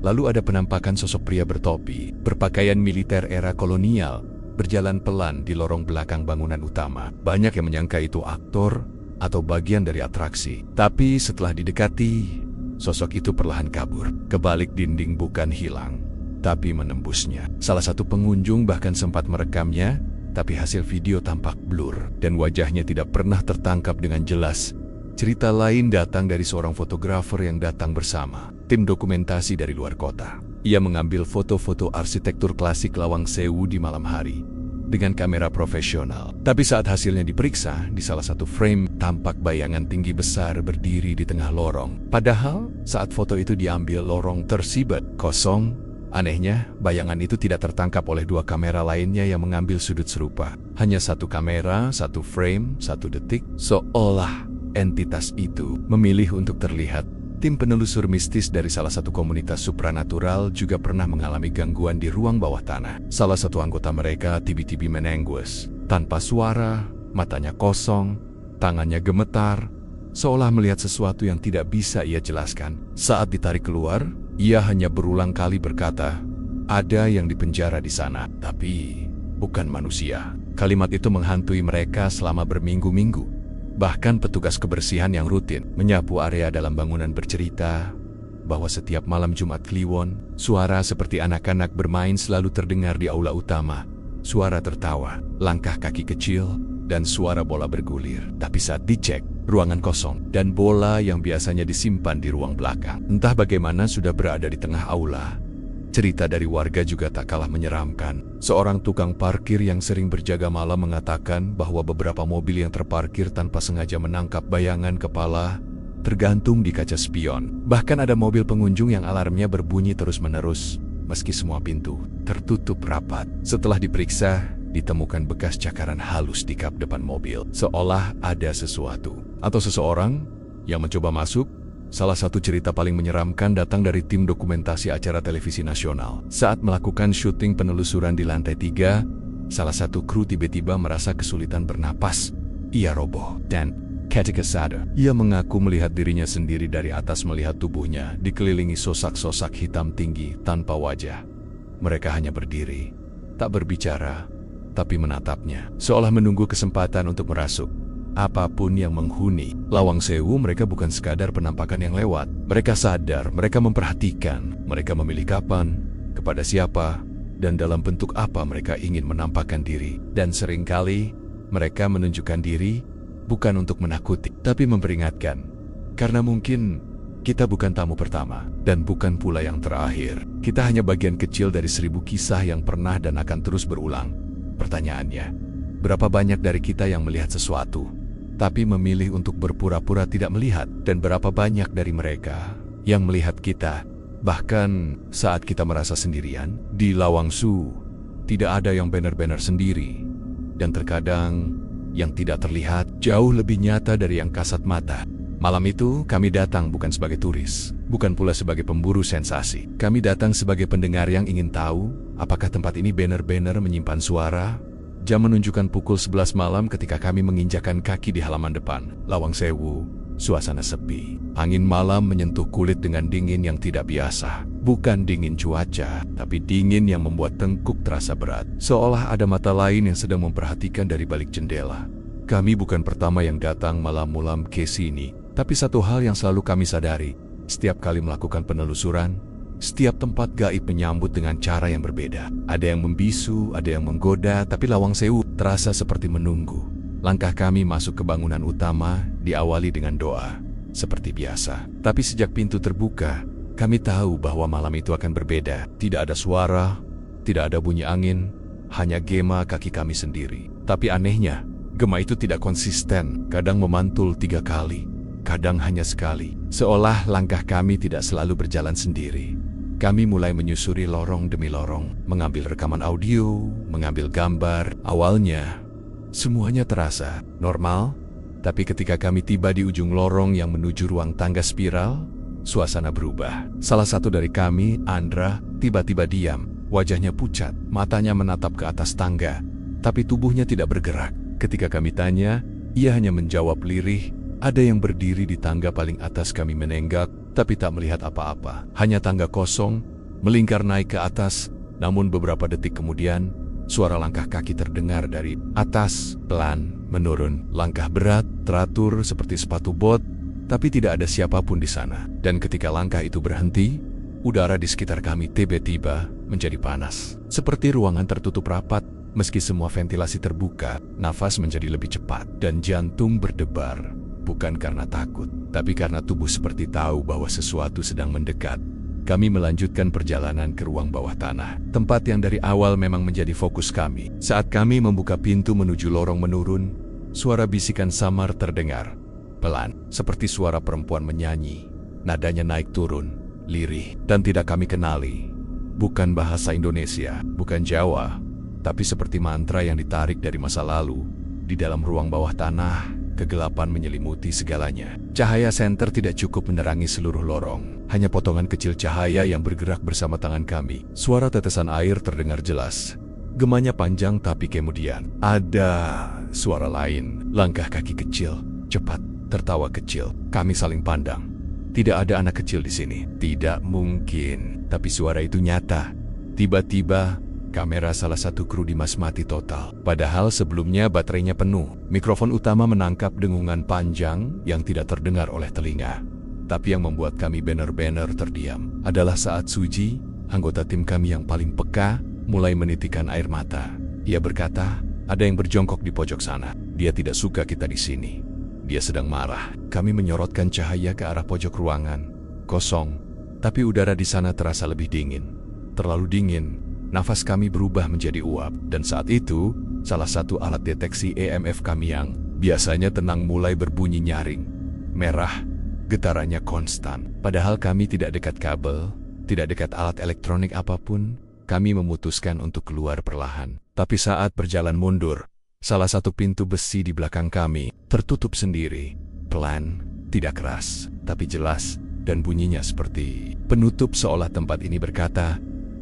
Lalu ada penampakan sosok pria bertopi, berpakaian militer era kolonial, berjalan pelan di lorong belakang bangunan utama. Banyak yang menyangka itu aktor atau bagian dari atraksi. Tapi setelah didekati, sosok itu perlahan kabur. Kebalik dinding bukan hilang, tapi menembusnya. Salah satu pengunjung bahkan sempat merekamnya, tapi hasil video tampak blur dan wajahnya tidak pernah tertangkap dengan jelas. Cerita lain datang dari seorang fotografer yang datang bersama tim dokumentasi dari luar kota. Ia mengambil foto-foto arsitektur klasik Lawang Sewu di malam hari dengan kamera profesional. Tapi saat hasilnya diperiksa, di salah satu frame tampak bayangan tinggi besar berdiri di tengah lorong. Padahal saat foto itu diambil, lorong tersibet kosong. Anehnya, bayangan itu tidak tertangkap oleh 2 kamera lainnya yang mengambil sudut serupa. Hanya satu kamera, satu frame, 1 detik, seolah entitas itu memilih untuk terlihat. Tim penelusur mistis dari salah satu komunitas supranatural juga pernah mengalami gangguan di ruang bawah tanah. Salah satu anggota mereka tiba-tiba menenggus. Tanpa suara, matanya kosong, tangannya gemetar, seolah melihat sesuatu yang tidak bisa ia jelaskan. Saat ditarik keluar, ia hanya berulang kali berkata, ada yang dipenjara di sana, tapi bukan manusia. Kalimat itu menghantui mereka selama berminggu-minggu. Bahkan petugas kebersihan yang rutin menyapu area dalam bangunan bercerita bahwa setiap malam Jumat Kliwon, suara seperti anak-anak bermain selalu terdengar di aula utama. Suara tertawa, langkah kaki kecil, dan suara bola bergulir. Tapi saat dicek, ruangan kosong, dan bola yang biasanya disimpan di ruang belakang. Entah bagaimana sudah berada di tengah aula. Cerita dari warga juga tak kalah menyeramkan. Seorang tukang parkir yang sering berjaga malam mengatakan bahwa beberapa mobil yang terparkir tanpa sengaja menangkap bayangan kepala tergantung di kaca spion. Bahkan ada mobil pengunjung yang alarmnya berbunyi terus-menerus, meski semua pintu tertutup rapat. Setelah diperiksa, ditemukan bekas cakaran halus di kap depan mobil, seolah ada sesuatu atau seseorang yang mencoba masuk. Salah satu cerita paling menyeramkan datang dari tim dokumentasi acara televisi nasional. Saat melakukan syuting penelusuran di lantai 3, salah satu kru tiba-tiba merasa kesulitan bernapas. Ia roboh dan ketika sadar, ia mengaku melihat dirinya sendiri dari atas, melihat tubuhnya dikelilingi sosak-sosak hitam tinggi tanpa wajah. Mereka hanya berdiri, tak berbicara, tapi menatapnya, seolah menunggu kesempatan untuk merasuk. Apapun yang menghuni Lawang Sewu, mereka bukan sekadar penampakan yang lewat. Mereka sadar, mereka memperhatikan, mereka memilih kapan, kepada siapa, dan dalam bentuk apa mereka ingin menampakkan diri. Dan seringkali, mereka menunjukkan diri bukan untuk menakuti, tapi memperingatkan. Karena mungkin kita bukan tamu pertama, dan bukan pula yang terakhir. Kita hanya bagian kecil dari 1000 kisah yang pernah dan akan terus berulang. Pertanyaannya, berapa banyak dari kita yang melihat sesuatu, tapi memilih untuk berpura-pura tidak melihat? Dan berapa banyak dari mereka yang melihat kita, bahkan saat kita merasa sendirian? Di Lawang Sewu, tidak ada yang benar-benar sendiri. Dan terkadang, yang tidak terlihat jauh lebih nyata dari yang kasat mata. Malam itu, kami datang bukan sebagai turis, bukan pula sebagai pemburu sensasi. Kami datang sebagai pendengar yang ingin tahu, apakah tempat ini benar-benar menyimpan suara. Jam menunjukkan pukul 11 malam ketika kami menginjakan kaki di halaman depan Lawang Sewu. Suasana sepi. Angin malam menyentuh kulit dengan dingin yang tidak biasa. Bukan dingin cuaca, tapi dingin yang membuat tengkuk terasa berat. Seolah ada mata lain yang sedang memperhatikan dari balik jendela. Kami bukan pertama yang datang malam-malam ke sini, tapi satu hal yang selalu kami sadari, setiap kali melakukan penelusuran, setiap tempat gaib menyambut dengan cara yang berbeda. Ada yang membisu, ada yang menggoda, tapi Lawang Sewu terasa seperti menunggu. Langkah kami masuk ke bangunan utama diawali dengan doa, seperti biasa. Tapi sejak pintu terbuka, kami tahu bahwa malam itu akan berbeda. Tidak ada suara, tidak ada bunyi angin, hanya gema kaki kami sendiri. Tapi anehnya, gema itu tidak konsisten. Kadang memantul 3 kali, kadang hanya sekali. Seolah langkah kami tidak selalu berjalan sendiri. Kami mulai menyusuri lorong demi lorong, mengambil rekaman audio, mengambil gambar. Awalnya, semuanya terasa normal, tapi ketika kami tiba di ujung lorong yang menuju ruang tangga spiral, suasana berubah. Salah satu dari kami, Andra, tiba-tiba diam. Wajahnya pucat, matanya menatap ke atas tangga, tapi tubuhnya tidak bergerak. Ketika kami tanya, ia hanya menjawab lirih. Ada yang berdiri di tangga paling atas. Kami menenggak, tapi tak melihat apa-apa. Hanya tangga kosong, melingkar naik ke atas. Namun beberapa detik kemudian, suara langkah kaki terdengar dari atas, pelan, menurun. Langkah berat, teratur seperti sepatu bot, tapi tidak ada siapapun di sana. Dan ketika langkah itu berhenti, udara di sekitar kami tiba-tiba menjadi panas. Seperti ruangan tertutup rapat. Meski semua ventilasi terbuka, nafas menjadi lebih cepat, dan jantung berdebar. Bukan karena takut, tapi karena tubuh seperti tahu bahwa sesuatu sedang mendekat. Kami melanjutkan perjalanan ke ruang bawah tanah, tempat yang dari awal memang menjadi fokus kami. Saat kami membuka pintu menuju lorong menurun, suara bisikan samar terdengar. Pelan, seperti suara perempuan menyanyi. Nadanya naik turun, lirih, dan tidak kami kenali. Bukan bahasa Indonesia, bukan Jawa, tapi seperti mantra yang ditarik dari masa lalu. Di dalam ruang bawah tanah, kegelapan menyelimuti segalanya. Cahaya senter tidak cukup menerangi seluruh lorong. Hanya potongan kecil cahaya yang bergerak bersama tangan kami. Suara tetesan air terdengar jelas. Gemanya panjang, tapi kemudian ada suara lain. Langkah kaki kecil, cepat, tertawa kecil. Kami saling pandang. Tidak ada anak kecil di sini. Tidak mungkin. Tapi suara itu nyata. Tiba-tiba, kamera salah satu kru dimas mati total. Padahal sebelumnya baterainya penuh. Mikrofon utama menangkap dengungan panjang yang tidak terdengar oleh telinga. Tapi yang membuat kami benar-benar terdiam adalah saat Suji, anggota tim kami yang paling peka, mulai menitikkan air mata. Ia berkata, ada yang berjongkok di pojok sana. Dia tidak suka kita di sini. Dia sedang marah. Kami menyorotkan cahaya ke arah pojok ruangan. Kosong, tapi udara di sana terasa lebih dingin. Terlalu dingin, nafas kami berubah menjadi uap. Dan saat itu, salah satu alat deteksi EMF kami yang biasanya tenang mulai berbunyi nyaring. Merah, getarannya konstan. Padahal kami tidak dekat kabel, tidak dekat alat elektronik apapun, kami memutuskan untuk keluar perlahan. Tapi saat berjalan mundur, salah satu pintu besi di belakang kami tertutup sendiri. Pelan, tidak keras, tapi jelas, dan bunyinya seperti penutup seolah tempat ini berkata,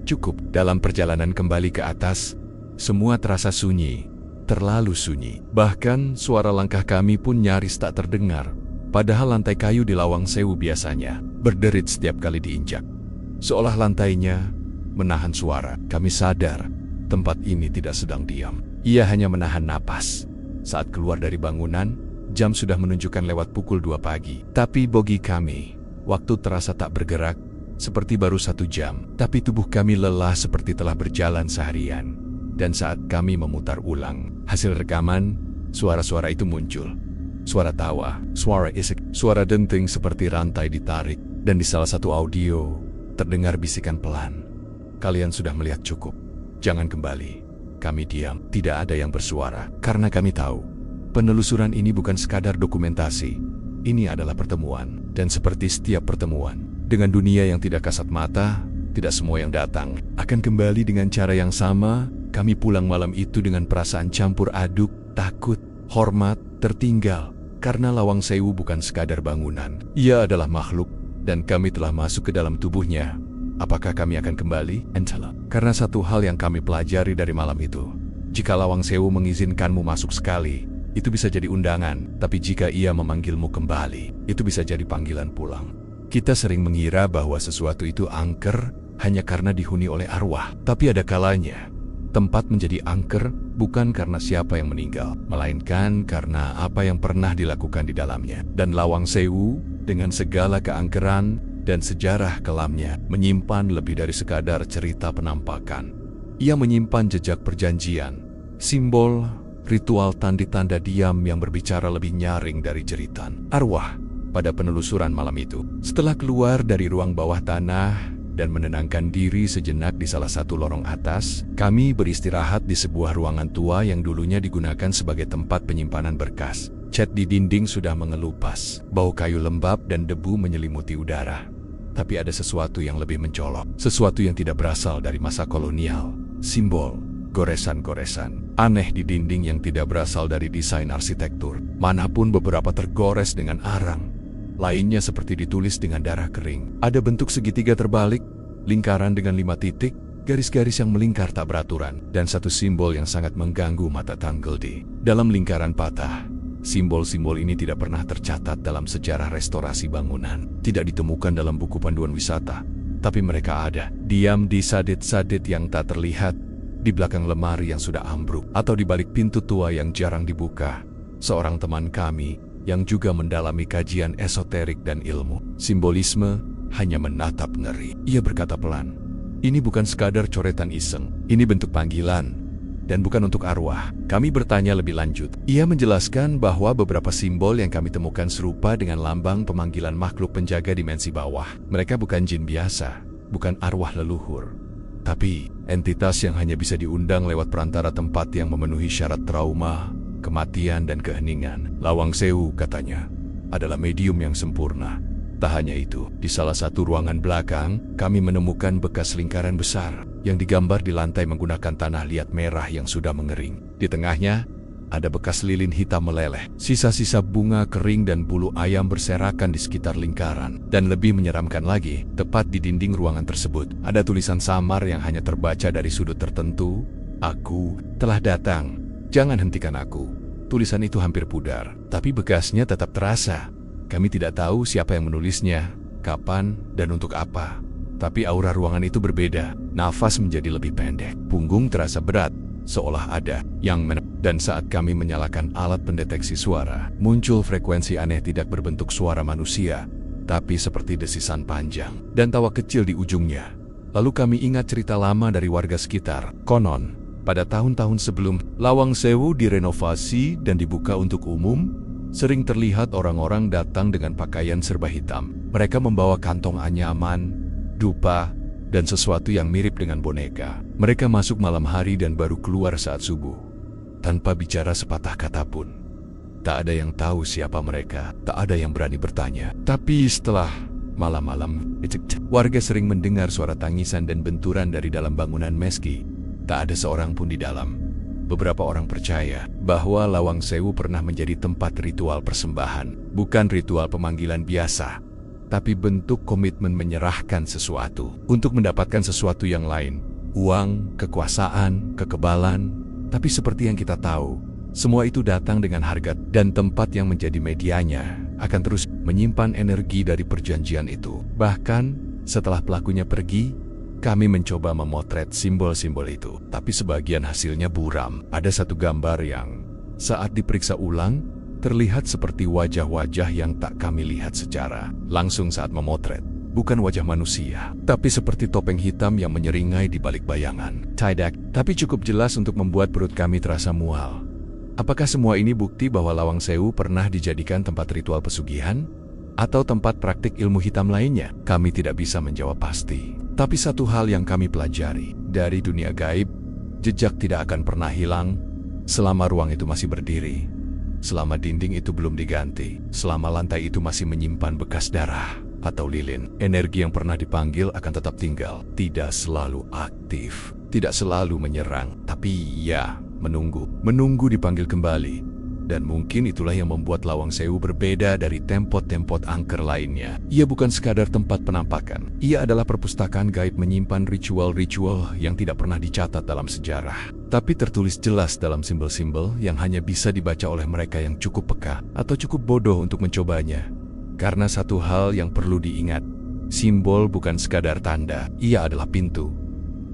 "Cukup." Dalam perjalanan kembali ke atas, semua terasa sunyi, terlalu sunyi. Bahkan suara langkah kami pun nyaris tak terdengar. Padahal lantai kayu di Lawang Sewu biasanya berderit setiap kali diinjak. Seolah lantainya menahan suara. Kami sadar tempat ini tidak sedang diam. Ia hanya menahan napas. Saat keluar dari bangunan, jam sudah menunjukkan lewat pukul 2 pagi. Tapi bagi kami, waktu terasa tak bergerak, seperti baru 1 jam. Tapi tubuh kami lelah seperti telah berjalan seharian. Dan saat kami memutar ulang hasil rekaman, suara-suara itu muncul. Suara tawa, suara isik, suara denting seperti rantai ditarik. Dan di salah satu audio, terdengar bisikan pelan. "Kalian sudah melihat cukup. Jangan kembali." Kami diam, tidak ada yang bersuara. Karena kami tahu, penelusuran ini bukan sekadar dokumentasi. Ini adalah pertemuan. Dan seperti setiap pertemuan, dengan dunia yang tidak kasat mata, tidak semua yang datang akan kembali dengan cara yang sama. Kami pulang malam itu dengan perasaan campur aduk, takut, hormat, tertinggal. Karena Lawang Sewu bukan sekadar bangunan. Ia adalah makhluk, dan kami telah masuk ke dalam tubuhnya. Apakah kami akan kembali? Entahlah. Karena satu hal yang kami pelajari dari malam itu, jika Lawang Sewu mengizinkanmu masuk sekali, itu bisa jadi undangan. Tapi jika ia memanggilmu kembali, itu bisa jadi panggilan pulang. Kita sering mengira bahwa sesuatu itu angker hanya karena dihuni oleh arwah. Tapi ada kalanya, tempat menjadi angker bukan karena siapa yang meninggal, melainkan karena apa yang pernah dilakukan di dalamnya. Dan Lawang Sewu, dengan segala keangkeran dan sejarah kelamnya, menyimpan lebih dari sekadar cerita penampakan. Ia menyimpan jejak perjanjian, simbol, ritual tanda-tanda diam yang berbicara lebih nyaring dari jeritan arwah. Pada penelusuran malam itu, setelah keluar dari ruang bawah tanah dan menenangkan diri sejenak di salah satu lorong atas, kami beristirahat di sebuah ruangan tua yang dulunya digunakan sebagai tempat penyimpanan berkas. Cat di dinding sudah mengelupas, bau kayu lembab dan debu menyelimuti udara. Tapi ada sesuatu yang lebih mencolok, sesuatu yang tidak berasal dari masa kolonial. Simbol, goresan-goresan aneh di dinding yang tidak berasal dari desain arsitektur. Manapun beberapa tergores dengan arang, lainnya seperti ditulis dengan darah kering. Ada bentuk segitiga terbalik, lingkaran dengan 5 titik, garis-garis yang melingkar tak beraturan, dan satu simbol yang sangat mengganggu mata Tangledi. Dalam lingkaran patah, simbol-simbol ini tidak pernah tercatat dalam sejarah restorasi bangunan. Tidak ditemukan dalam buku panduan wisata, tapi mereka ada. Diam di sadit-sadit yang tak terlihat, di belakang lemari yang sudah ambruk, atau di balik pintu tua yang jarang dibuka. Seorang teman kami yang juga mendalami kajian esoterik dan ilmu simbolisme hanya menatap ngeri. Ia berkata pelan, "Ini bukan sekadar coretan iseng. Ini bentuk panggilan, dan bukan untuk arwah." Kami bertanya lebih lanjut. Ia menjelaskan bahwa beberapa simbol yang kami temukan serupa dengan lambang pemanggilan makhluk penjaga dimensi bawah. Mereka bukan jin biasa, bukan arwah leluhur, tapi entitas yang hanya bisa diundang lewat perantara tempat yang memenuhi syarat trauma, kematian, dan keheningan. Lawang Sewu, katanya, adalah medium yang sempurna. Tak hanya itu, di salah satu ruangan belakang, kami menemukan bekas lingkaran besar yang digambar di lantai menggunakan tanah liat merah yang sudah mengering. Di tengahnya, ada bekas lilin hitam meleleh. Sisa-sisa bunga kering dan bulu ayam berserakan di sekitar lingkaran. Dan lebih menyeramkan lagi, tepat di dinding ruangan tersebut, ada tulisan samar yang hanya terbaca dari sudut tertentu. "Aku telah datang. Jangan hentikan aku." Tulisan itu hampir pudar, tapi bekasnya tetap terasa. Kami tidak tahu siapa yang menulisnya, kapan, dan untuk apa. Tapi aura ruangan itu berbeda. Nafas menjadi lebih pendek. Punggung terasa berat, seolah ada yang Dan saat kami menyalakan alat pendeteksi suara, muncul frekuensi aneh tidak berbentuk suara manusia, tapi seperti desisan panjang dan tawa kecil di ujungnya. Lalu kami ingat cerita lama dari warga sekitar. Konon, Pada tahun-tahun sebelum Lawang Sewu direnovasi dan dibuka untuk umum, sering terlihat orang-orang datang dengan pakaian serba hitam. Mereka membawa kantong anyaman, dupa, dan sesuatu yang mirip dengan boneka. Mereka masuk malam hari dan baru keluar saat subuh, tanpa bicara sepatah kata pun. Tak ada yang tahu siapa mereka, tak ada yang berani bertanya. Tapi setelah malam-malam, warga sering mendengar suara tangisan dan benturan dari dalam bangunan meski tak ada seorang pun di dalam. Beberapa orang percaya bahwa Lawang Sewu pernah menjadi tempat ritual persembahan, bukan ritual pemanggilan biasa, tapi bentuk komitmen menyerahkan sesuatu untuk mendapatkan sesuatu yang lain. Uang, kekuasaan, kekebalan. Tapi seperti yang kita tahu, semua itu datang dengan harga, dan tempat yang menjadi medianya akan terus menyimpan energi dari perjanjian itu. Bahkan setelah pelakunya pergi, kami mencoba memotret simbol-simbol itu, tapi sebagian hasilnya buram. Ada satu gambar yang saat diperiksa ulang, terlihat seperti wajah-wajah yang tak kami lihat secara langsung saat memotret. Bukan wajah manusia, tapi seperti topeng hitam yang menyeringai di balik bayangan. Tidak, tapi cukup jelas untuk membuat perut kami terasa mual. Apakah semua ini bukti bahwa Lawang Sewu pernah dijadikan tempat ritual pesugihan? Atau tempat praktik ilmu hitam lainnya? Kami tidak bisa menjawab pasti. Tapi satu hal yang kami pelajari dari dunia gaib, jejak tidak akan pernah hilang selama ruang itu masih berdiri, selama dinding itu belum diganti, selama lantai itu masih menyimpan bekas darah atau lilin. Energi yang pernah dipanggil akan tetap tinggal, tidak selalu aktif, tidak selalu menyerang, tapi ya, menunggu dipanggil kembali. Dan mungkin itulah yang membuat Lawang Sewu berbeda dari tempot-tempot angker lainnya. Ia bukan sekadar tempat penampakan. Ia adalah perpustakaan gaib menyimpan ritual-ritual yang tidak pernah dicatat dalam sejarah, tapi tertulis jelas dalam simbol-simbol yang hanya bisa dibaca oleh mereka yang cukup peka atau cukup bodoh untuk mencobanya. Karena satu hal yang perlu diingat, simbol bukan sekadar tanda, ia adalah pintu.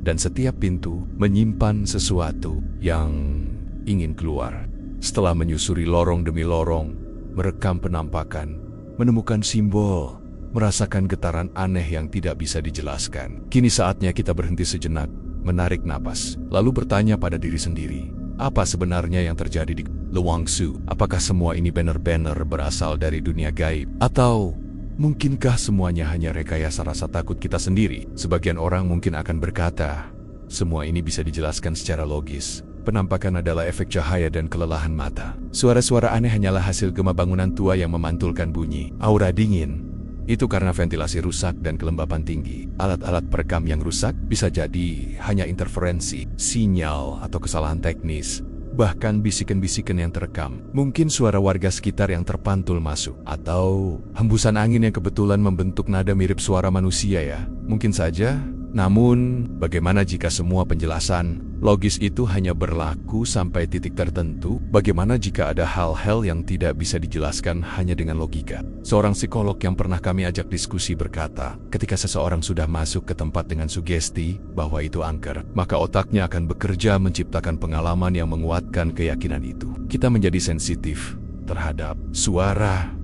Dan setiap pintu menyimpan sesuatu yang ingin keluar. Setelah menyusuri lorong demi lorong, merekam penampakan, menemukan simbol, merasakan getaran aneh yang tidak bisa dijelaskan, kini saatnya kita berhenti sejenak, menarik napas, lalu bertanya pada diri sendiri, apa sebenarnya yang terjadi di Lawang Sewu? Apakah semua ini benar-benar berasal dari dunia gaib? Atau mungkinkah semuanya hanya rekayasa rasa takut kita sendiri? Sebagian orang mungkin akan berkata, semua ini bisa dijelaskan secara logis. Penampakan adalah efek cahaya dan kelelahan mata. Suara-suara aneh hanyalah hasil gema bangunan tua yang memantulkan bunyi. Aura dingin, itu karena ventilasi rusak dan kelembapan tinggi. Alat-alat perekam yang rusak bisa jadi hanya interferensi, sinyal, atau kesalahan teknis. Bahkan bisikan-bisikan yang terekam. Mungkin suara warga sekitar yang terpantul masuk. Atau hembusan angin yang kebetulan membentuk nada mirip suara manusia ya. Mungkin saja. Namun, bagaimana jika semua penjelasan logis itu hanya berlaku sampai titik tertentu? Bagaimana jika ada hal-hal yang tidak bisa dijelaskan hanya dengan logika? Seorang psikolog yang pernah kami ajak diskusi berkata, ketika seseorang sudah masuk ke tempat dengan sugesti bahwa itu angker, maka otaknya akan bekerja menciptakan pengalaman yang menguatkan keyakinan itu. Kita menjadi sensitif terhadap suara,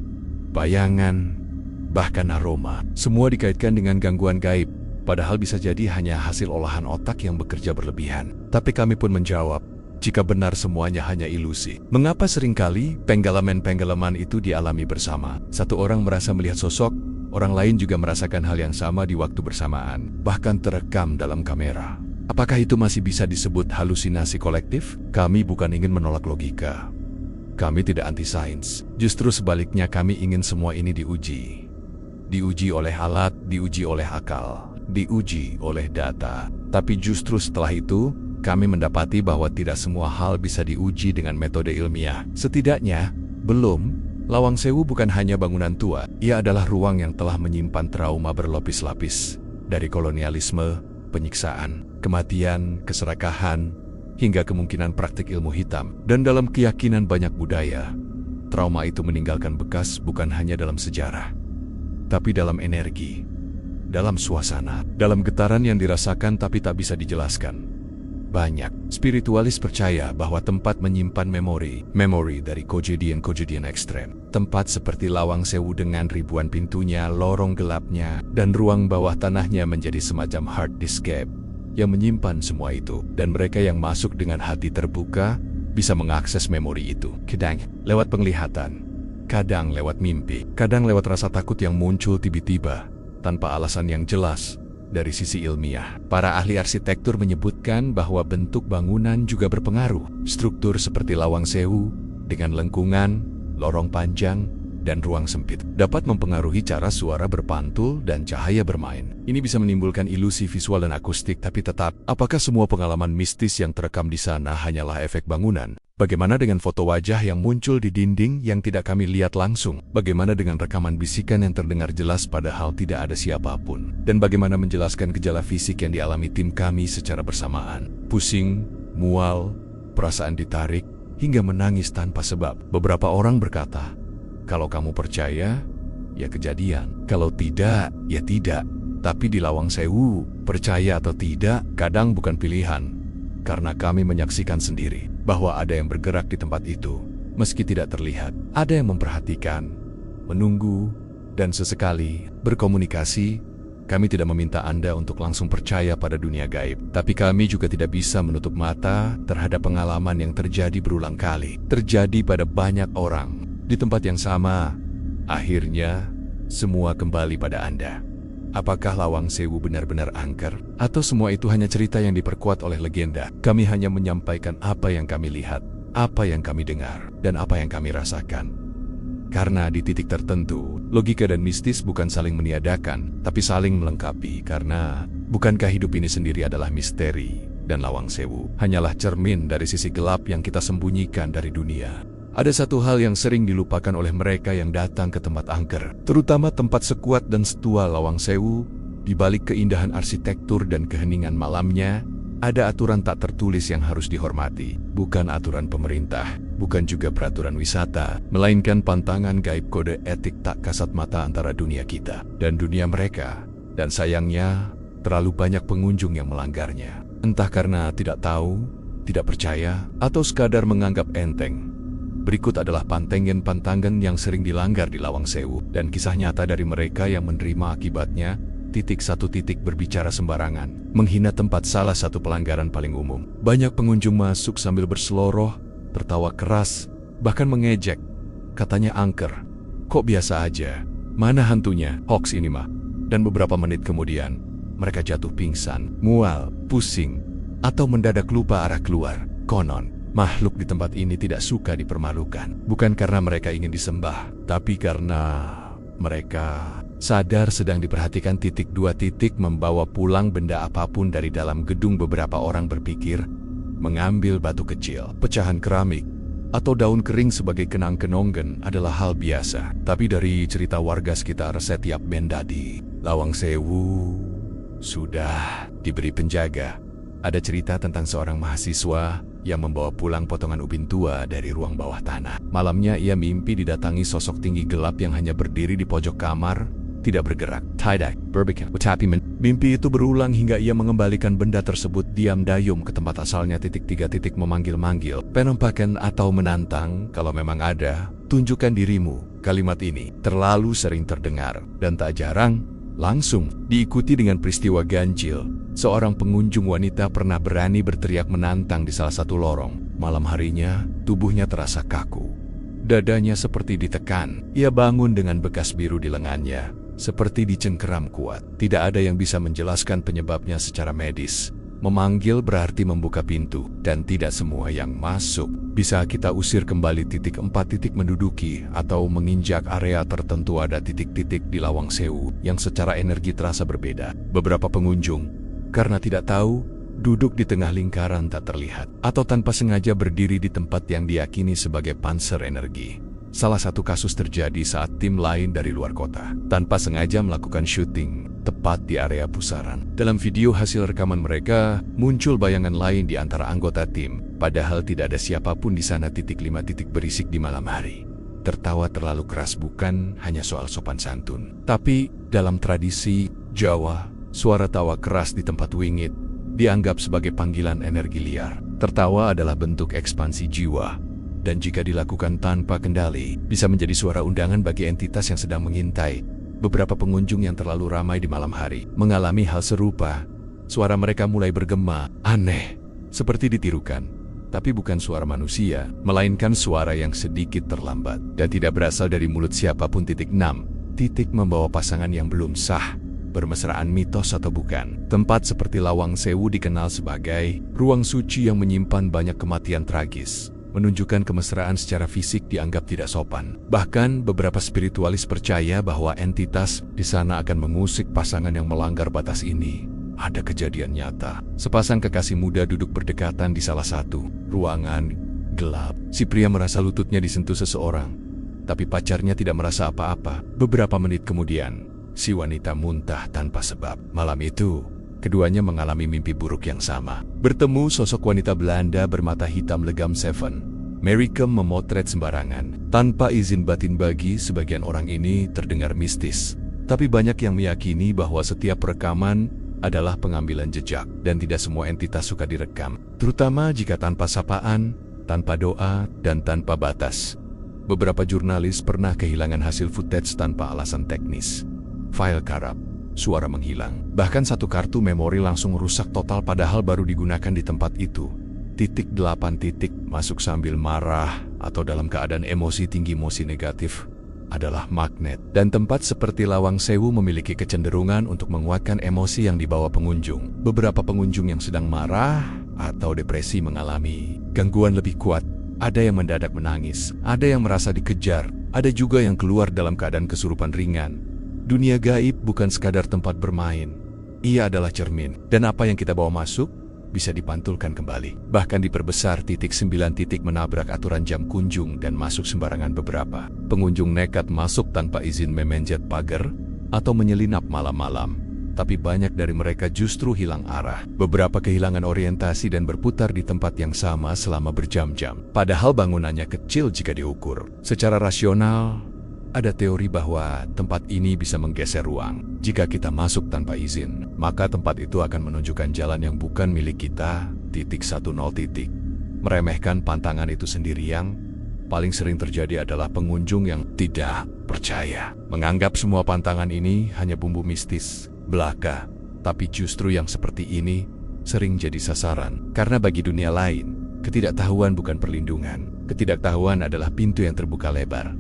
bayangan, bahkan aroma. Semua dikaitkan dengan gangguan gaib. Padahal bisa jadi hanya hasil olahan otak yang bekerja berlebihan. Tapi kami pun menjawab, jika benar semuanya hanya ilusi, mengapa seringkali penggalaman-penggalaman itu dialami bersama? Satu orang merasa melihat sosok, orang lain juga merasakan hal yang sama di waktu bersamaan, bahkan terekam dalam kamera. Apakah itu masih bisa disebut halusinasi kolektif? Kami bukan ingin menolak logika. Kami tidak anti-sains. Justru sebaliknya kami ingin semua ini diuji. Diuji oleh alat, diuji oleh akal, diuji oleh data. Tapi justru setelah itu, kami mendapati bahwa tidak semua hal bisa diuji dengan metode ilmiah. Setidaknya, belum. Lawang Sewu bukan hanya bangunan tua, ia adalah ruang yang telah menyimpan trauma berlapis-lapis. Dari kolonialisme, penyiksaan, kematian, keserakahan, hingga kemungkinan praktik ilmu hitam. Dan dalam keyakinan banyak budaya, trauma itu meninggalkan bekas bukan hanya dalam sejarah, tapi dalam energi, dalam suasana, dalam getaran yang dirasakan tapi tak bisa dijelaskan. Banyak spiritualis percaya bahwa tempat menyimpan memori dari kejadian-kejadian ekstrem. Tempat seperti Lawang Sewu dengan ribuan pintunya, lorong gelapnya, dan ruang bawah tanahnya menjadi semacam hard escape. yang menyimpan semua itu. Dan mereka yang masuk dengan hati terbuka bisa mengakses memori itu. Kadang lewat penglihatan, kadang lewat mimpi, kadang lewat rasa takut yang muncul tiba-tiba tanpa alasan yang jelas. Dari sisi ilmiah, para ahli arsitektur menyebutkan bahwa bentuk bangunan juga berpengaruh. Struktur seperti lawang sewu dengan lengkungan, lorong panjang, dan ruang sempit dapat mempengaruhi cara suara berpantul dan cahaya bermain. Ini bisa menimbulkan ilusi visual dan akustik, tapi tetap, apakah semua pengalaman mistis yang terekam di sana hanyalah efek bangunan? Bagaimana dengan foto wajah yang muncul di dinding yang tidak kami lihat langsung? Bagaimana dengan rekaman bisikan yang terdengar jelas padahal tidak ada siapapun? Dan bagaimana menjelaskan gejala fisik yang dialami tim kami secara bersamaan? Pusing, mual, perasaan ditarik, hingga menangis tanpa sebab. Beberapa orang berkata, kalau kamu percaya, ya kejadian. Kalau tidak, ya tidak. Tapi di Lawang Sewu, percaya atau tidak, kadang bukan pilihan. Karena kami menyaksikan sendiri bahwa ada yang bergerak di tempat itu, meski tidak terlihat. Ada yang memperhatikan, menunggu, dan sesekali berkomunikasi. Kami tidak meminta Anda untuk langsung percaya pada dunia gaib. Tapi kami juga tidak bisa menutup mata terhadap pengalaman yang terjadi berulang kali. Terjadi pada banyak orang di tempat yang sama. Akhirnya, semua kembali pada Anda. Apakah Lawang Sewu benar-benar angker? Atau semua itu hanya cerita yang diperkuat oleh legenda? Kami hanya menyampaikan apa yang kami lihat, apa yang kami dengar, dan apa yang kami rasakan. Karena di titik tertentu, logika dan mistis bukan saling meniadakan, tapi saling melengkapi. Karena bukankah hidup ini sendiri adalah misteri, dan Lawang Sewu hanyalah cermin dari sisi gelap yang kita sembunyikan dari dunia. Ada satu hal yang sering dilupakan oleh mereka yang datang ke tempat angker, terutama tempat sekuat dan setua Lawang Sewu. Di balik keindahan arsitektur dan keheningan malamnya, ada aturan tak tertulis yang harus dihormati. Bukan aturan pemerintah, bukan juga peraturan wisata, melainkan pantangan gaib kode etik tak kasat mata antara dunia kita dan dunia mereka. Dan sayangnya, terlalu banyak pengunjung yang melanggarnya. Entah karena tidak tahu, tidak percaya, atau sekadar menganggap enteng. Berikut adalah pantangan yang sering dilanggar di Lawang Sewu dan kisah nyata dari mereka yang menerima akibatnya. Satu berbicara sembarangan, menghina tempat. Salah satu pelanggaran paling umum. Banyak pengunjung masuk sambil berseloroh, tertawa keras, bahkan mengejek. Katanya angker. Kok biasa aja? Mana hantunya? Hoax ini mah. Dan beberapa menit kemudian, mereka jatuh pingsan, mual, pusing, atau mendadak lupa arah keluar. Konon, makhluk di tempat ini tidak suka dipermalukan. Bukan karena mereka ingin disembah, tapi karena mereka sadar sedang diperhatikan. Membawa pulang benda apapun dari dalam gedung. Beberapa orang berpikir mengambil batu kecil, pecahan keramik, atau daun kering sebagai kenang-kenongan adalah hal biasa. Tapi dari cerita warga sekitar, setiap benda di Lawang Sewu sudah diberi penjaga. Ada cerita tentang seorang mahasiswa yang membawa pulang potongan ubin tua dari ruang bawah tanah. Malamnya ia mimpi didatangi sosok tinggi gelap yang hanya berdiri di pojok kamar, tidak bergerak. Mimpi itu berulang hingga ia mengembalikan benda tersebut diam dayum ke tempat asalnya. Memanggil-manggil, penampakan atau menantang. Kalau memang ada, tunjukkan dirimu. Kalimat ini terlalu sering terdengar dan tak jarang langsung diikuti dengan peristiwa ganjil. Seorang pengunjung wanita pernah berani berteriak menantang di salah satu lorong. Malam harinya, tubuhnya terasa kaku. Dadanya seperti ditekan. Ia bangun dengan bekas biru di lengannya, seperti dicengkeram kuat. Tidak ada yang bisa menjelaskan penyebabnya secara medis. Memanggil berarti membuka pintu, dan tidak semua yang masuk bisa kita usir kembali. 4 menduduki atau menginjak area tertentu. Ada titik-titik di Lawang Sewu yang secara energi terasa berbeda. Beberapa pengunjung, karena tidak tahu, duduk di tengah lingkaran tak terlihat, atau tanpa sengaja berdiri di tempat yang diyakini sebagai panser energi. Salah satu kasus terjadi saat tim lain dari luar kota tanpa sengaja melakukan syuting tepat di area pusaran. Dalam video hasil rekaman mereka, muncul bayangan lain di antara anggota tim, padahal tidak ada siapapun di sana. 5 berisik di malam hari. Tertawa terlalu keras bukan hanya soal sopan santun, tapi dalam tradisi Jawa, suara tawa keras di tempat wingit dianggap sebagai panggilan energi liar. Tertawa adalah bentuk ekspansi jiwa, dan jika dilakukan tanpa kendali, bisa menjadi suara undangan bagi entitas yang sedang mengintai. Beberapa pengunjung yang terlalu ramai di malam hari mengalami hal serupa. Suara mereka mulai bergema, aneh, seperti ditirukan. Tapi bukan suara manusia, melainkan suara yang sedikit terlambat. Dan tidak berasal dari mulut siapapun. 6. Membawa pasangan yang belum sah. Bermesraan mitos atau bukan. Tempat seperti Lawang Sewu dikenal sebagai ruang suci yang menyimpan banyak kematian tragis. Menunjukkan kemesraan secara fisik dianggap tidak sopan. Bahkan beberapa spiritualis percaya bahwa entitas di sana akan mengusik pasangan yang melanggar batas ini. Ada kejadian nyata. Sepasang kekasih muda duduk berdekatan di salah satu ruangan gelap. Si pria merasa lututnya disentuh seseorang, tapi pacarnya tidak merasa apa-apa. Beberapa menit kemudian, si wanita muntah tanpa sebab. Malam itu, keduanya mengalami mimpi buruk yang sama. Bertemu sosok wanita Belanda bermata hitam legam Seven. Marikem memotret sembarangan. Tanpa izin batin bagi sebagian orang ini terdengar mistis. Tapi banyak yang meyakini bahwa setiap rekaman adalah pengambilan jejak. Dan tidak semua entitas suka direkam. Terutama jika tanpa sapaan, tanpa doa, dan tanpa batas. Beberapa jurnalis pernah kehilangan hasil footage tanpa alasan teknis. File karap. Suara menghilang. Bahkan satu kartu memori langsung rusak total padahal baru digunakan di tempat itu. 8. Masuk sambil marah atau dalam keadaan emosi tinggi. Emosi negatif adalah magnet. Dan tempat seperti Lawang Sewu memiliki kecenderungan untuk menguatkan emosi yang dibawa pengunjung. Beberapa pengunjung yang sedang marah atau depresi mengalami gangguan lebih kuat. Ada yang mendadak menangis, ada yang merasa dikejar, ada juga yang keluar dalam keadaan kesurupan ringan. Dunia gaib bukan sekadar tempat bermain. Ia adalah cermin. Dan apa yang kita bawa masuk, bisa dipantulkan kembali. Bahkan diperbesar. 9. Menabrak aturan jam kunjung dan masuk sembarangan. Beberapa pengunjung nekat masuk tanpa izin, memanjat pagar, atau menyelinap malam-malam. Tapi banyak dari mereka justru hilang arah. Beberapa kehilangan orientasi dan berputar di tempat yang sama selama berjam-jam. Padahal bangunannya kecil jika diukur. Secara rasional, ada teori bahwa tempat ini bisa menggeser ruang. Jika kita masuk tanpa izin, maka tempat itu akan menunjukkan jalan yang bukan milik kita. 10. Meremehkan pantangan itu sendiri. Yang paling sering terjadi adalah pengunjung yang tidak percaya. Menganggap semua pantangan ini hanya bumbu mistis belaka. Tapi justru yang seperti ini sering jadi sasaran. Karena bagi dunia lain, ketidaktahuan bukan perlindungan. Ketidaktahuan adalah pintu yang terbuka lebar.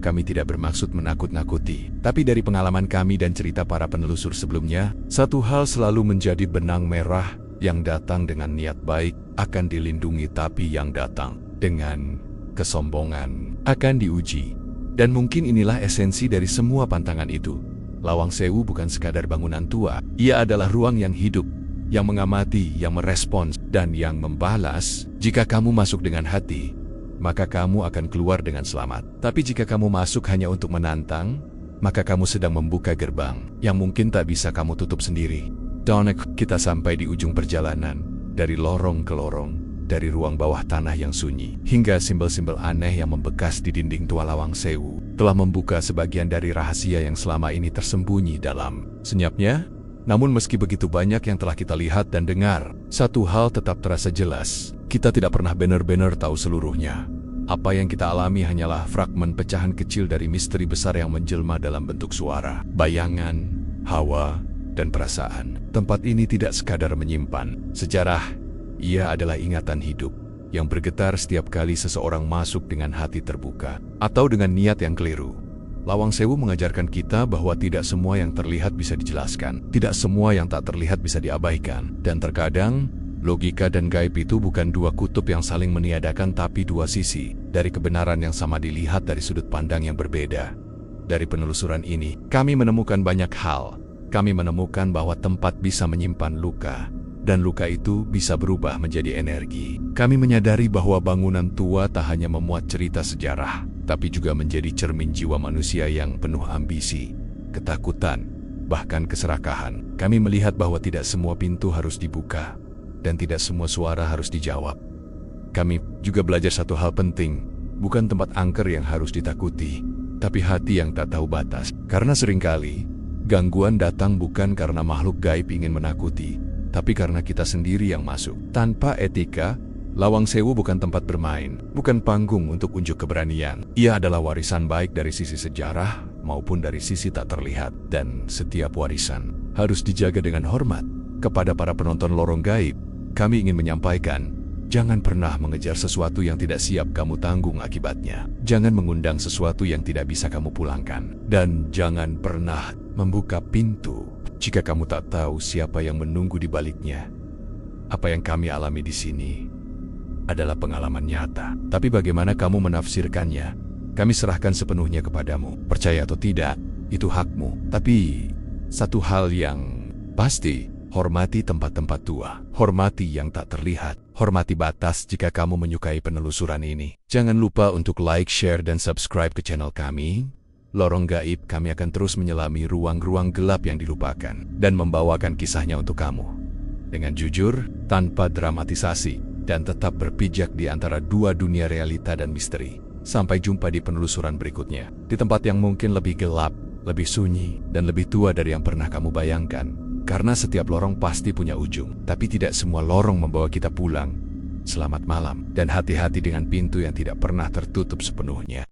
Kami tidak bermaksud menakut-nakuti, tapi dari pengalaman kami dan cerita para penelusur sebelumnya, satu hal selalu menjadi benang merah. Yang datang dengan niat baik akan dilindungi, tapi yang datang dengan kesombongan akan diuji. Dan mungkin inilah esensi dari semua pantangan itu. Lawang Sewu bukan sekadar bangunan tua, ia adalah ruang yang hidup, yang mengamati, yang merespons, dan yang membalas. Jika kamu masuk dengan hati, maka kamu akan keluar dengan selamat. Tapi jika kamu masuk hanya untuk menantang, maka kamu sedang membuka gerbang yang mungkin tak bisa kamu tutup sendiri. Kita sampai di ujung perjalanan, dari lorong ke lorong, dari ruang bawah tanah yang sunyi, hingga simbol-simbol aneh yang membekas di dinding tua Lawang Sewu, telah membuka sebagian dari rahasia yang selama ini tersembunyi dalam senyapnya. Namun meski begitu banyak yang telah kita lihat dan dengar, satu hal tetap terasa jelas. Kita tidak pernah benar-benar tahu seluruhnya. Apa yang kita alami hanyalah fragmen pecahan kecil dari misteri besar yang menjelma dalam bentuk suara, bayangan, hawa, dan perasaan. Tempat ini tidak sekadar menyimpan sejarah. Ia adalah ingatan hidup yang bergetar setiap kali seseorang masuk dengan hati terbuka atau dengan niat yang keliru. Lawang Sewu mengajarkan kita bahwa tidak semua yang terlihat bisa dijelaskan, tidak semua yang tak terlihat bisa diabaikan, dan terkadang logika dan gaib itu bukan dua kutub yang saling meniadakan, tapi dua sisi dari kebenaran yang sama dilihat dari sudut pandang yang berbeda. Dari penelusuran ini, kami menemukan banyak hal. Kami menemukan bahwa tempat bisa menyimpan luka, dan luka itu bisa berubah menjadi energi. Kami menyadari bahwa bangunan tua tak hanya memuat cerita sejarah, tapi juga menjadi cermin jiwa manusia yang penuh ambisi, ketakutan, bahkan keserakahan. Kami melihat bahwa tidak semua pintu harus dibuka, dan tidak semua suara harus dijawab. Kami juga belajar satu hal penting, bukan tempat angker yang harus ditakuti, tapi hati yang tak tahu batas. Karena seringkali, gangguan datang bukan karena makhluk gaib ingin menakuti, tapi karena kita sendiri yang masuk. Tanpa etika, Lawang Sewu bukan tempat bermain, bukan panggung untuk unjuk keberanian. Ia adalah warisan baik dari sisi sejarah maupun dari sisi tak terlihat. Dan setiap warisan harus dijaga dengan hormat, Kepada para penonton Lorong Gaib, kami ingin menyampaikan, jangan pernah mengejar sesuatu yang tidak siap kamu tanggung akibatnya. Jangan mengundang sesuatu yang tidak bisa kamu pulangkan. Dan jangan pernah membuka pintu jika kamu tak tahu siapa yang menunggu di baliknya. Apa yang kami alami di sini adalah pengalaman nyata. Tapi bagaimana kamu menafsirkannya, kami serahkan sepenuhnya kepadamu. Percaya atau tidak, itu hakmu. Tapi satu hal yang pasti, hormati tempat-tempat tua. Hormati yang tak terlihat. Hormati batas jika kamu menyukai penelusuran ini. Jangan lupa untuk like, share, dan subscribe ke channel kami. Lorong Gaib, kami akan terus menyelami ruang-ruang gelap yang dilupakan dan membawakan kisahnya untuk kamu. Dengan jujur, tanpa dramatisasi, dan tetap berpijak di antara dua dunia realita dan misteri. Sampai jumpa di penelusuran berikutnya. Di tempat yang mungkin lebih gelap, lebih sunyi, dan lebih tua dari yang pernah kamu bayangkan. Karena setiap lorong pasti punya ujung, tapi tidak semua lorong membawa kita pulang. Selamat malam, dan hati-hati dengan pintu yang tidak pernah tertutup sepenuhnya.